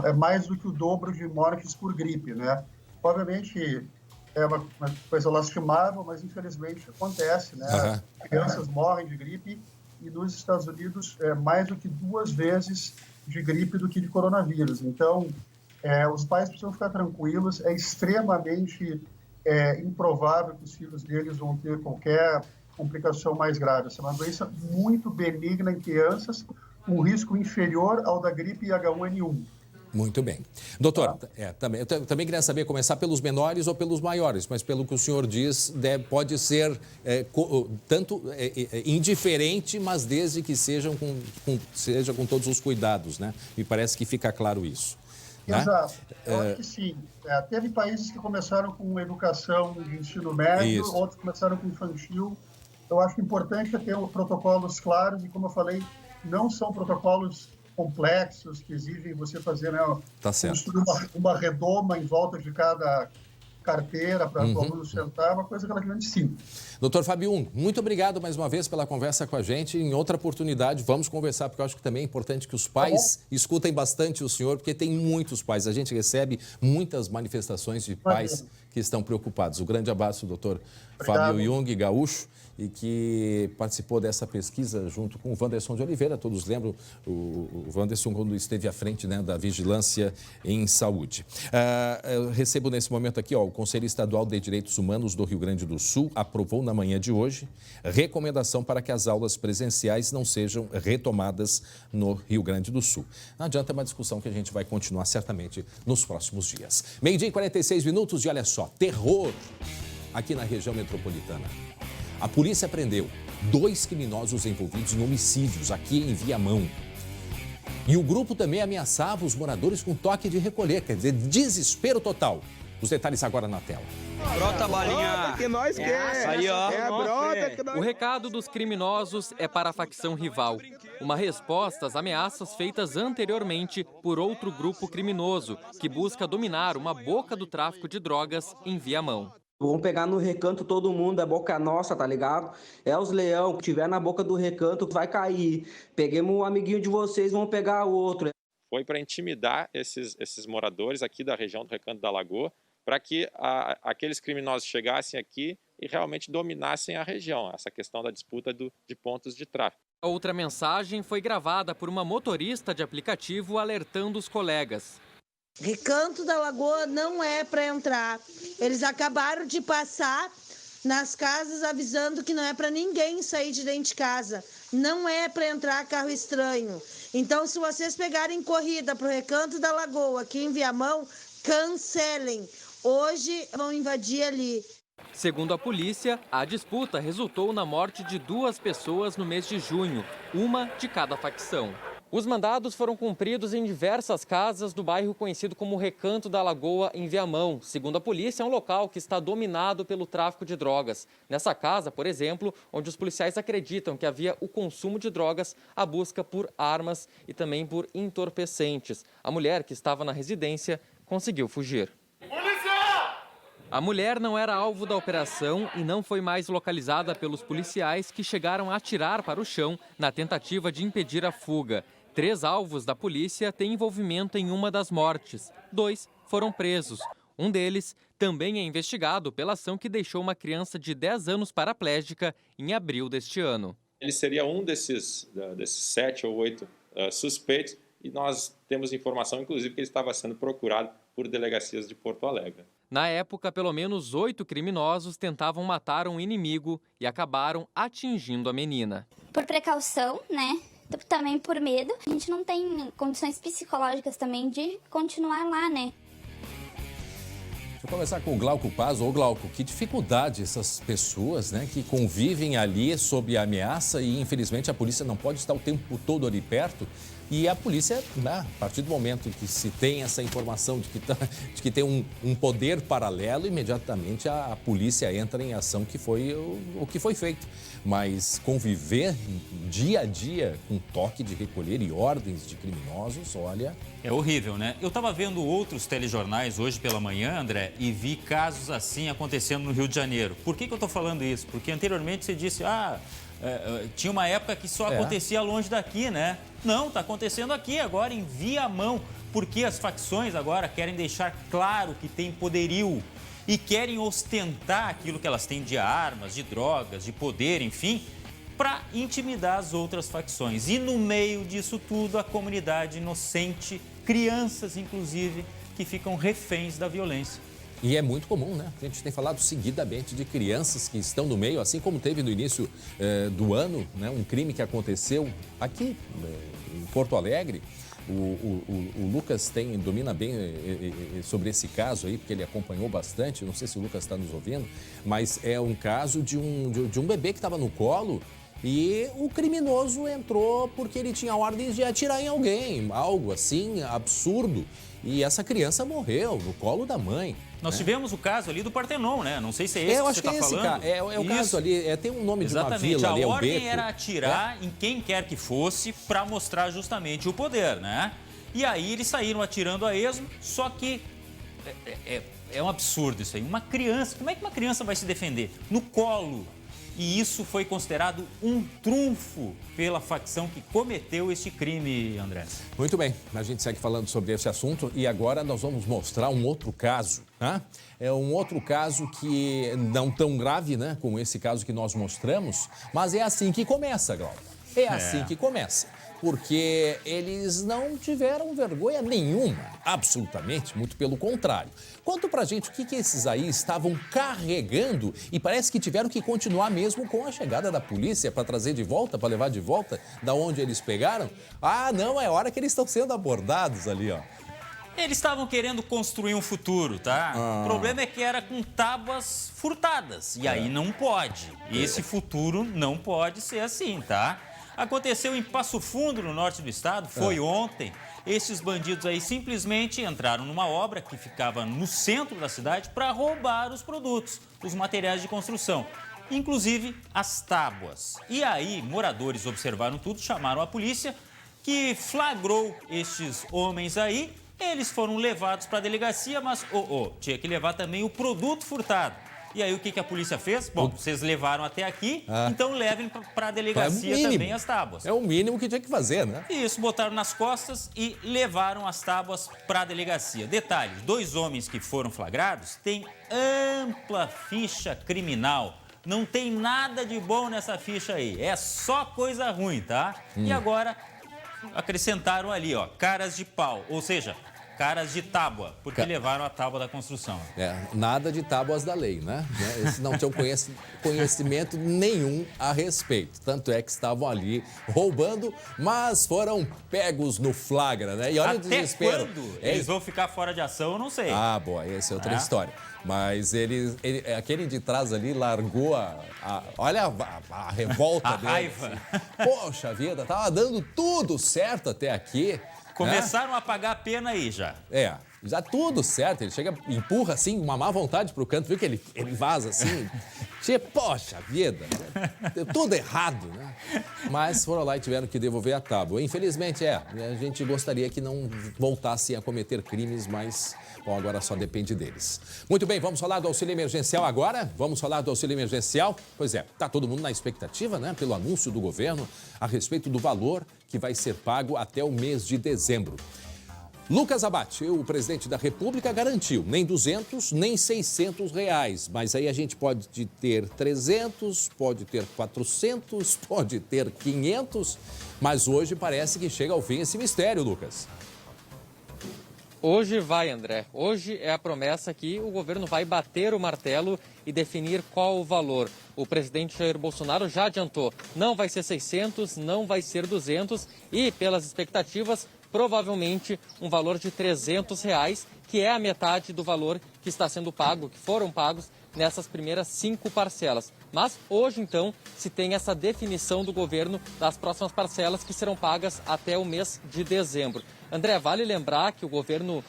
É mais do que o dobro de mortes por gripe, né? Obviamente, é uma coisa lastimável, mas infelizmente acontece, né? Crianças morrem de gripe e nos Estados Unidos é mais do que 2 vezes de gripe do que de coronavírus. Então, os pais precisam ficar tranquilos, é extremamente improvável que os filhos deles vão ter qualquer complicação mais grave. Essa é uma doença muito benigna em crianças, com risco inferior ao da gripe H1N1. Muito bem. Doutor, eu também queria saber, começar pelos menores ou pelos maiores, mas pelo que o senhor diz, pode ser tanto indiferente, mas desde que seja com todos os cuidados, né? Me parece que fica claro isso. Exato. Eu acho que sim. Teve países que começaram com educação de ensino médio, outros começaram com infantil. Eu acho importante ter protocolos claros e, como eu falei, não são protocolos complexos que exigem você fazer, né, construir uma redoma em volta de cada carteira para o aluno sentar, uma coisa relativamente simples. Doutor Fábio Jung, muito obrigado mais uma vez pela conversa com a gente. Em outra oportunidade, vamos conversar, porque eu acho que também é importante que os pais escutem bastante o senhor, porque tem muitos pais. A gente recebe muitas manifestações de pais que estão preocupados. Um grande abraço, doutor Fábio Jung, gaúcho, e que participou dessa pesquisa junto com o Wanderson de Oliveira. Todos lembram o Wanderson quando esteve à frente, né, da Vigilância em Saúde. Eu recebo nesse momento aqui, o Conselho Estadual de Direitos Humanos do Rio Grande do Sul aprovou na manhã de hoje recomendação para que as aulas presenciais não sejam retomadas no Rio Grande do Sul. Não adianta, é uma discussão que a gente vai continuar certamente nos próximos dias. 12h e 46 minutos e olha só, terror aqui na região metropolitana. A polícia prendeu 2 criminosos envolvidos em homicídios aqui em Viamão. E o grupo também ameaçava os moradores com toque de recolher, quer dizer, desespero total. Os detalhes agora na tela. Brota, balinha! Brota que nós quer! Aí, ó. É a brota que nós... O recado dos criminosos é para a facção rival. Uma resposta às ameaças feitas anteriormente por outro grupo criminoso, que busca dominar uma boca do tráfico de drogas em Viamão. Vamos pegar no recanto todo mundo, é boca nossa, tá ligado? É os leão, que tiver na boca do recanto vai cair. Peguemos um amiguinho de vocês, vamos pegar o outro. Foi para intimidar esses moradores aqui da região do Recanto da Lagoa, para que aqueles criminosos chegassem aqui e realmente dominassem a região, essa questão da disputa de pontos de tráfico. Outra mensagem foi gravada por uma motorista de aplicativo alertando os colegas. Recanto da Lagoa não é para entrar. Eles acabaram de passar nas casas avisando que não é para ninguém sair de dentro de casa. Não é para entrar carro estranho. Então, se vocês pegarem corrida para o Recanto da Lagoa, aqui em Viamão, cancelem. Hoje vão invadir ali. Segundo a polícia, a disputa resultou na morte de 2 pessoas no mês de junho, uma de cada facção. Os mandados foram cumpridos em diversas casas do bairro conhecido como Recanto da Lagoa, em Viamão. Segundo a polícia, é um local que está dominado pelo tráfico de drogas. Nessa casa, por exemplo, onde os policiais acreditam que havia o consumo de drogas, a busca por armas e também por entorpecentes. A mulher que estava na residência conseguiu fugir. A mulher não era alvo da operação e não foi mais localizada pelos policiais, que chegaram a atirar para o chão na tentativa de impedir a fuga. 3 alvos da polícia têm envolvimento em uma das mortes. 2 foram presos. Um deles também é investigado pela ação que deixou uma criança de 10 anos paraplégica em abril deste ano. Ele seria um desses 7 ou 8 suspeitos e nós temos informação, inclusive, que ele estava sendo procurado por delegacias de Porto Alegre. Na época, pelo menos 8 criminosos tentavam matar um inimigo e acabaram atingindo a menina. Por precaução, né? Também por medo. A gente não tem condições psicológicas também de continuar lá, né? Deixa eu começar com o Glauco Paz. Ô Glauco, que dificuldade essas pessoas, né, que convivem ali sob ameaça e infelizmente a polícia não pode estar o tempo todo ali perto. E a polícia, né, a partir do momento que se tem essa informação de que tem um poder paralelo, imediatamente a polícia entra em ação, que foi o que foi feito. Mas conviver dia a dia com toque de recolher e ordens de criminosos, olha... É horrível, né? Eu estava vendo outros telejornais hoje pela manhã, André, e vi casos assim acontecendo no Rio de Janeiro. Por que eu estou falando isso? Porque anteriormente você disse, tinha uma época que só acontecia longe daqui, né? Não, está acontecendo aqui agora em Viamão, porque as facções agora querem deixar claro que tem poderio e querem ostentar aquilo que elas têm de armas, de drogas, de poder, enfim, para intimidar as outras facções. E no meio disso tudo, a comunidade inocente, crianças inclusive, que ficam reféns da violência. E é muito comum, né? A gente tem falado seguidamente de crianças que estão no meio, assim como teve no início do ano, né? Um crime que aconteceu aqui em Porto Alegre. O Lucas domina bem sobre esse caso aí, porque ele acompanhou bastante. Não sei se o Lucas está nos ouvindo, mas é um caso de um bebê que estava no colo e o criminoso entrou porque ele tinha ordens de atirar em alguém, algo assim absurdo. E essa criança morreu no colo da mãe. Nós tivemos o caso ali do Partenon, né? Não sei se é esse que você está falando. É o caso ali, tem um nome de uma vila ali, a ordem era atirar em quem quer que fosse para mostrar justamente o poder, né? E aí eles saíram atirando a esmo, só que é um absurdo isso aí. Uma criança, como é que uma criança vai se defender? No colo. e isso foi considerado um trunfo pela facção que cometeu este crime, André. Muito bem, a gente segue falando sobre esse assunto e agora nós vamos mostrar um outro caso, tá? É um outro caso que não tão grave, né, como esse caso que nós mostramos, mas é assim que começa, Glauco. É assim que começa. Porque eles não tiveram vergonha nenhuma, absolutamente, muito pelo contrário. Conta pra gente o que esses aí estavam carregando e parece que tiveram que continuar mesmo com a chegada da polícia para trazer de volta, para levar de volta da onde eles pegaram. Ah, não, é hora que eles estão sendo abordados ali, ó. Eles estavam querendo construir um futuro, tá? O problema é que era com tábuas furtadas e aí não pode. Esse futuro não pode ser assim, tá? Aconteceu em Passo Fundo, no norte do estado, foi ontem. Esses bandidos aí simplesmente entraram numa obra que ficava no centro da cidade para roubar os produtos, os materiais de construção, inclusive as tábuas. E aí, moradores observaram tudo, chamaram a polícia, que flagrou estes homens aí. Eles foram levados para a delegacia, mas tinha que levar também o produto furtado. E aí, o que a polícia fez? Bom, vocês levaram até aqui, então levem para a delegacia também as tábuas. É o mínimo que tinha que fazer, né? Isso, botaram nas costas e levaram as tábuas para a delegacia. Detalhe, 2 homens que foram flagrados têm ampla ficha criminal. Não tem nada de bom nessa ficha aí, é só coisa ruim, tá? E agora acrescentaram ali, ó, caras de pau, ou seja, caras de tábua, porque levaram a tábua da construção. Nada de tábuas da lei, né? Eles não tinham conhecimento nenhum a respeito. Tanto é que estavam ali roubando, mas foram pegos no flagra, né? E olha o desespero. Quando eles vão ficar fora de ação, eu não sei. Ah, boa, essa é outra história. Mas aquele de trás ali largou olha a revolta dele. A raiva. Assim. Poxa vida, tava dando tudo certo até aqui. Começaram a pagar a pena aí já. Já tudo certo. Ele chega, empurra assim, uma má vontade pro canto, viu que ele vaza assim. Poxa vida, deu tudo errado, né? Mas foram lá e tiveram que devolver a tábua. Infelizmente, a gente gostaria que não voltassem a cometer crimes, mas bom, agora só depende deles. Muito bem, vamos falar do auxílio emergencial agora? Vamos falar do auxílio emergencial? Pois é, tá todo mundo na expectativa, né? Pelo anúncio do governo a respeito do valor que vai ser pago até o mês de dezembro. Lucas Abate, o presidente da República, garantiu nem 200, nem 600 reais. Mas aí a gente pode ter 300, pode ter 400, pode ter 500. Mas hoje parece que chega ao fim esse mistério, Lucas. Hoje vai, André. Hoje é a promessa que o governo vai bater o martelo e definir qual o valor. O presidente Jair Bolsonaro já adiantou, não vai ser 600, não vai ser 200 e, pelas expectativas, provavelmente um valor de R$300, que é a metade do valor que está sendo pago, que foram pagos nessas primeiras 5 parcelas. Mas hoje, então, se tem essa definição do governo das próximas parcelas que serão pagas até o mês de dezembro. André, vale lembrar que o governo,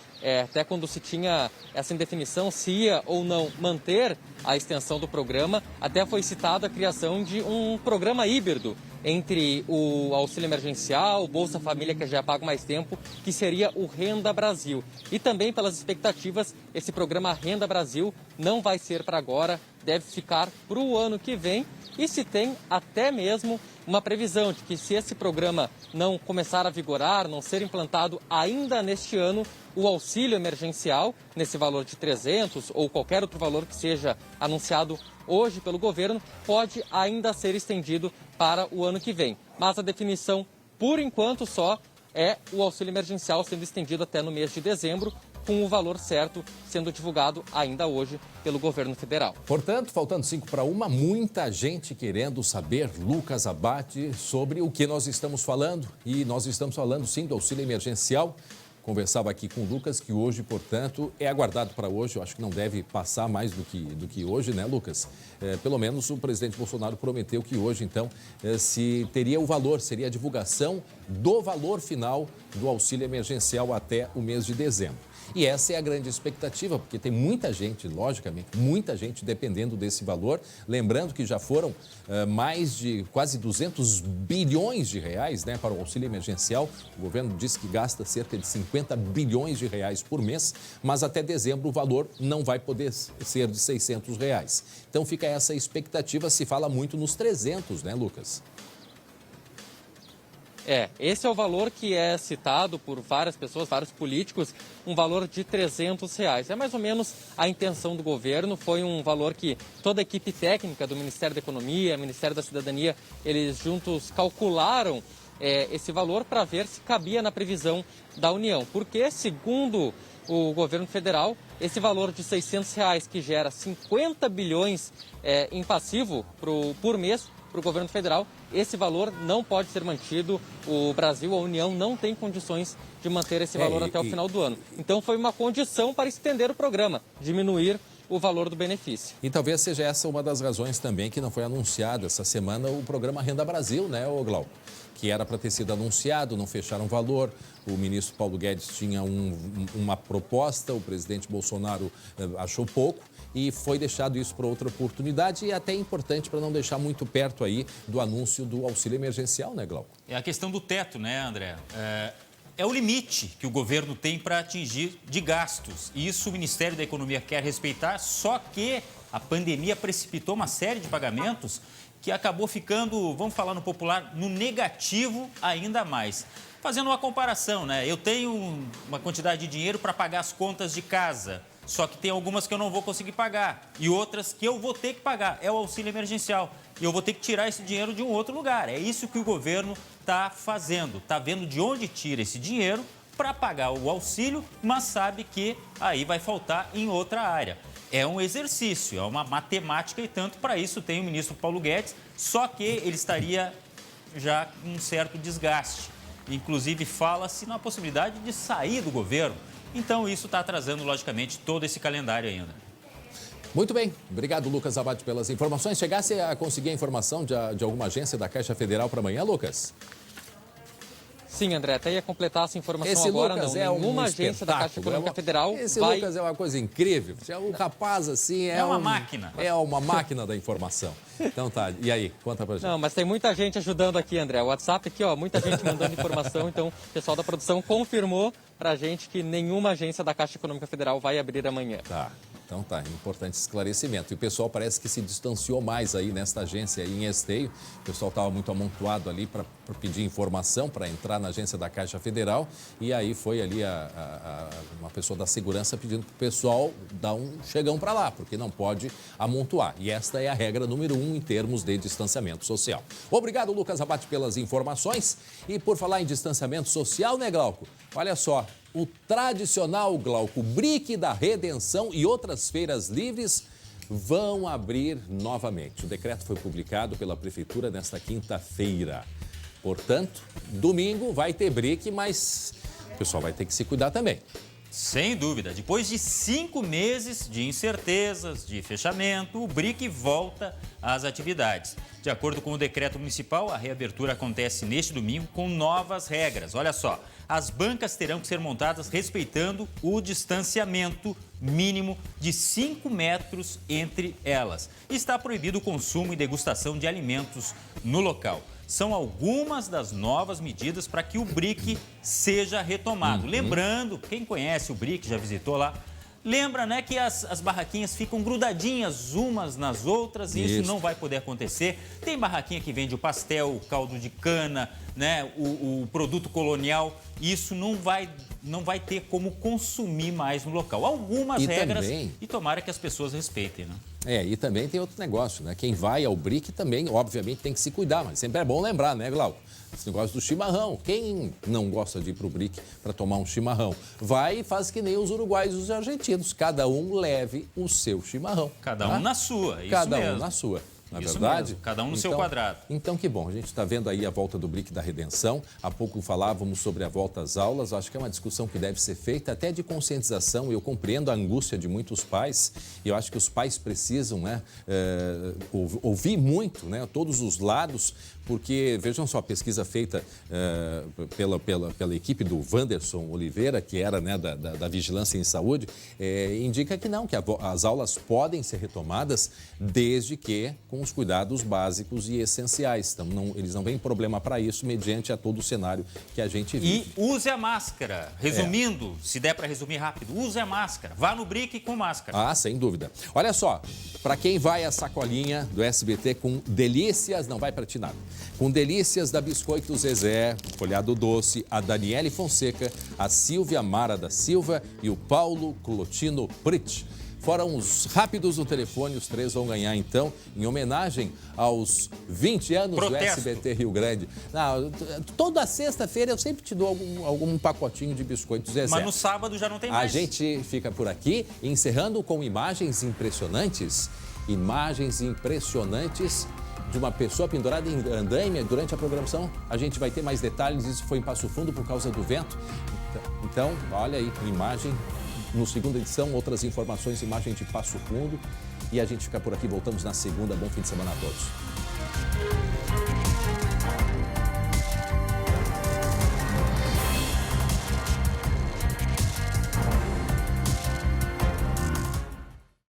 até quando se tinha essa indefinição, se ia ou não manter a extensão do programa, até foi citada a criação de um programa híbrido entre o auxílio emergencial, o Bolsa Família, que já é pago mais tempo, que seria o Renda Brasil. E também, pelas expectativas, esse programa Renda Brasil não vai ser para agora, deve ficar para o ano que vem. E se tem até mesmo uma previsão de que, se esse programa não começar a vigorar, não ser implantado ainda neste ano, o auxílio emergencial, nesse valor de 300 ou qualquer outro valor que seja anunciado hoje pelo governo, pode ainda ser estendido para o ano que vem. Mas a definição, por enquanto, só é o auxílio emergencial sendo estendido até no mês de dezembro, com o valor certo sendo divulgado ainda hoje pelo governo federal. Portanto, faltando 5:01, muita gente querendo saber, Lucas Abate, sobre o que nós estamos falando. E nós estamos falando, sim, do auxílio emergencial. Conversava aqui com o Lucas, que hoje, portanto, é aguardado para hoje. Eu acho que não deve passar mais do que hoje, né, Lucas? Pelo menos o presidente Bolsonaro prometeu que hoje, então, se teria o valor, seria a divulgação do valor final do auxílio emergencial até o mês de dezembro. E essa é a grande expectativa, porque tem muita gente, logicamente, muita gente dependendo desse valor. Lembrando que já foram mais de quase 200 bilhões de reais, né, para o auxílio emergencial. O governo diz que gasta cerca de 50 bilhões de reais por mês, mas até dezembro o valor não vai poder ser de 600 reais. Então fica essa expectativa, se fala muito nos 300, né, Lucas? Esse é o valor que é citado por várias pessoas, vários políticos, um valor de R$300. É mais ou menos a intenção do governo, foi um valor que toda a equipe técnica do Ministério da Economia, Ministério da Cidadania, eles juntos calcularam esse valor para ver se cabia na previsão da União. Porque, segundo o governo federal, esse valor de R$600 que gera 50 bilhões em passivo por mês para o governo federal, esse valor não pode ser mantido. O Brasil, a União, não tem condições de manter esse valor até o final do ano. Então foi uma condição para estender o programa, diminuir o valor do benefício. E talvez seja essa uma das razões também que não foi anunciado essa semana o programa Renda Brasil, né, Glauco? Que era para ter sido anunciado, não fecharam valor. O ministro Paulo Guedes tinha uma proposta, o presidente Bolsonaro achou pouco e foi deixado isso para outra oportunidade, e até importante para não deixar muito perto aí do anúncio do auxílio emergencial, né, Glauco? É a questão do teto, né, André? É o limite que o governo tem para atingir de gastos. E isso o Ministério da Economia quer respeitar, só que a pandemia precipitou uma série de pagamentos que acabou ficando, vamos falar no popular, no negativo ainda mais. Fazendo uma comparação, né? Eu tenho uma quantidade de dinheiro para pagar as contas de casa, só que tem algumas que eu não vou conseguir pagar e outras que eu vou ter que pagar. É o auxílio emergencial. E eu vou ter que tirar esse dinheiro de um outro lugar. É isso que o governo está fazendo. Está vendo de onde tira esse dinheiro para pagar o auxílio, mas sabe que aí vai faltar em outra área. É um exercício, é uma matemática e tanto para isso tem o ministro Paulo Guedes, só que ele estaria já com um certo desgaste. Inclusive fala-se na possibilidade de sair do governo. Então isso está atrasando, logicamente, todo esse calendário ainda. Muito bem. Obrigado, Lucas Abate, pelas informações. Chegasse a conseguir a informação de alguma agência da Caixa Federal para amanhã, Lucas? Sim, André, até ia completar essa informação esse agora, Lucas não. Nenhuma agência da Caixa Econômica Federal Esse Lucas é uma coisa incrível. O rapaz, assim, é uma máquina. É uma máquina da informação. Então tá, e aí? Conta pra gente. Não, mas tem muita gente ajudando aqui, André. O WhatsApp aqui, ó, muita gente mandando informação. Então, o pessoal da produção confirmou pra gente que nenhuma agência da Caixa Econômica Federal vai abrir amanhã. Tá. Então tá, importante esclarecimento. E o pessoal parece que se distanciou mais aí nesta agência aí em Esteio. O pessoal estava muito amontoado ali para pedir informação, para entrar na agência da Caixa Federal. E aí foi ali uma pessoa da segurança pedindo para o pessoal dar um chegão para lá, porque não pode amontoar. E esta é a regra número 1 em termos de distanciamento social. Obrigado, Lucas Abate, pelas informações. E por falar em distanciamento social, né, Glauco? Olha só. O tradicional, Glauco, Brick da Redenção e outras feiras livres vão abrir novamente. O decreto foi publicado pela Prefeitura nesta quinta-feira. Portanto, domingo vai ter Brick, mas o pessoal vai ter que se cuidar também. Sem dúvida. Depois de 5 meses de incertezas, de fechamento, o Brick volta às atividades. De acordo com o decreto municipal, a reabertura acontece neste domingo com novas regras. Olha só, as bancas terão que ser montadas respeitando o distanciamento mínimo de 5 metros entre elas. Está proibido o consumo e degustação de alimentos no local. São algumas das novas medidas para que o Brick seja retomado. Lembrando, quem conhece o Brick, já visitou lá, lembra, né, que as barraquinhas ficam grudadinhas umas nas outras e isso não vai poder acontecer. Tem barraquinha que vende o pastel, o caldo de cana, né, o produto colonial. Isso não vai ter como consumir mais no local. Algumas regras e tomara que as pessoas respeitem, né? E também tem outro negócio, né? Quem vai ao Brick também, obviamente, tem que se cuidar, mas sempre é bom lembrar, né, Glauco? Esse negócio do chimarrão. Quem não gosta de ir pro Brick para tomar um chimarrão? Vai e faz que nem os uruguaios e os argentinos. Cada um leve o seu chimarrão. Cada um na sua, isso Cada mesmo. um na sua. não é Isso verdade? mesmo, cada um no seu quadrado. Então, que bom. A gente está vendo aí a volta do BRIC da Redenção. Há pouco falávamos sobre a volta às aulas. Acho que é uma discussão que deve ser feita até de conscientização. Eu compreendo a angústia de muitos pais e eu acho que os pais precisam, né, ouvir muito, né, todos os lados, porque, vejam só, a pesquisa feita pela equipe do Wanderson Oliveira, que era, né, da Vigilância em Saúde, indica que não, que as aulas podem ser retomadas desde que com os cuidados básicos e essenciais. Então, eles não veem problema para isso, mediante a todo o cenário que a gente vive. E use a máscara. Resumindo, se der para resumir rápido, use a máscara. Vá no BRIC com máscara. Ah, sem dúvida. Olha só, para quem vai a sacolinha do SBT com delícias, não vai para ti nada. Com delícias da Biscoito Zezé, folhado doce, a Daniele Fonseca, a Silvia Mara da Silva e o Paulo Clotino Prit. Foram os rápidos no telefone, os 3 vão ganhar, então, em homenagem aos 20 anos do SBT Rio Grande. Não, toda sexta-feira eu sempre te dou algum pacotinho de Biscoito Zezé. Mas no sábado já não tem mais. A gente fica por aqui, encerrando com imagens impressionantes de uma pessoa pendurada em andaime durante a programação. A gente vai ter mais detalhes, isso foi em Passo Fundo por causa do vento. Então, olha aí, imagem, no segunda edição, outras informações, imagem de Passo Fundo. E a gente fica por aqui, voltamos na segunda. Bom fim de semana a todos.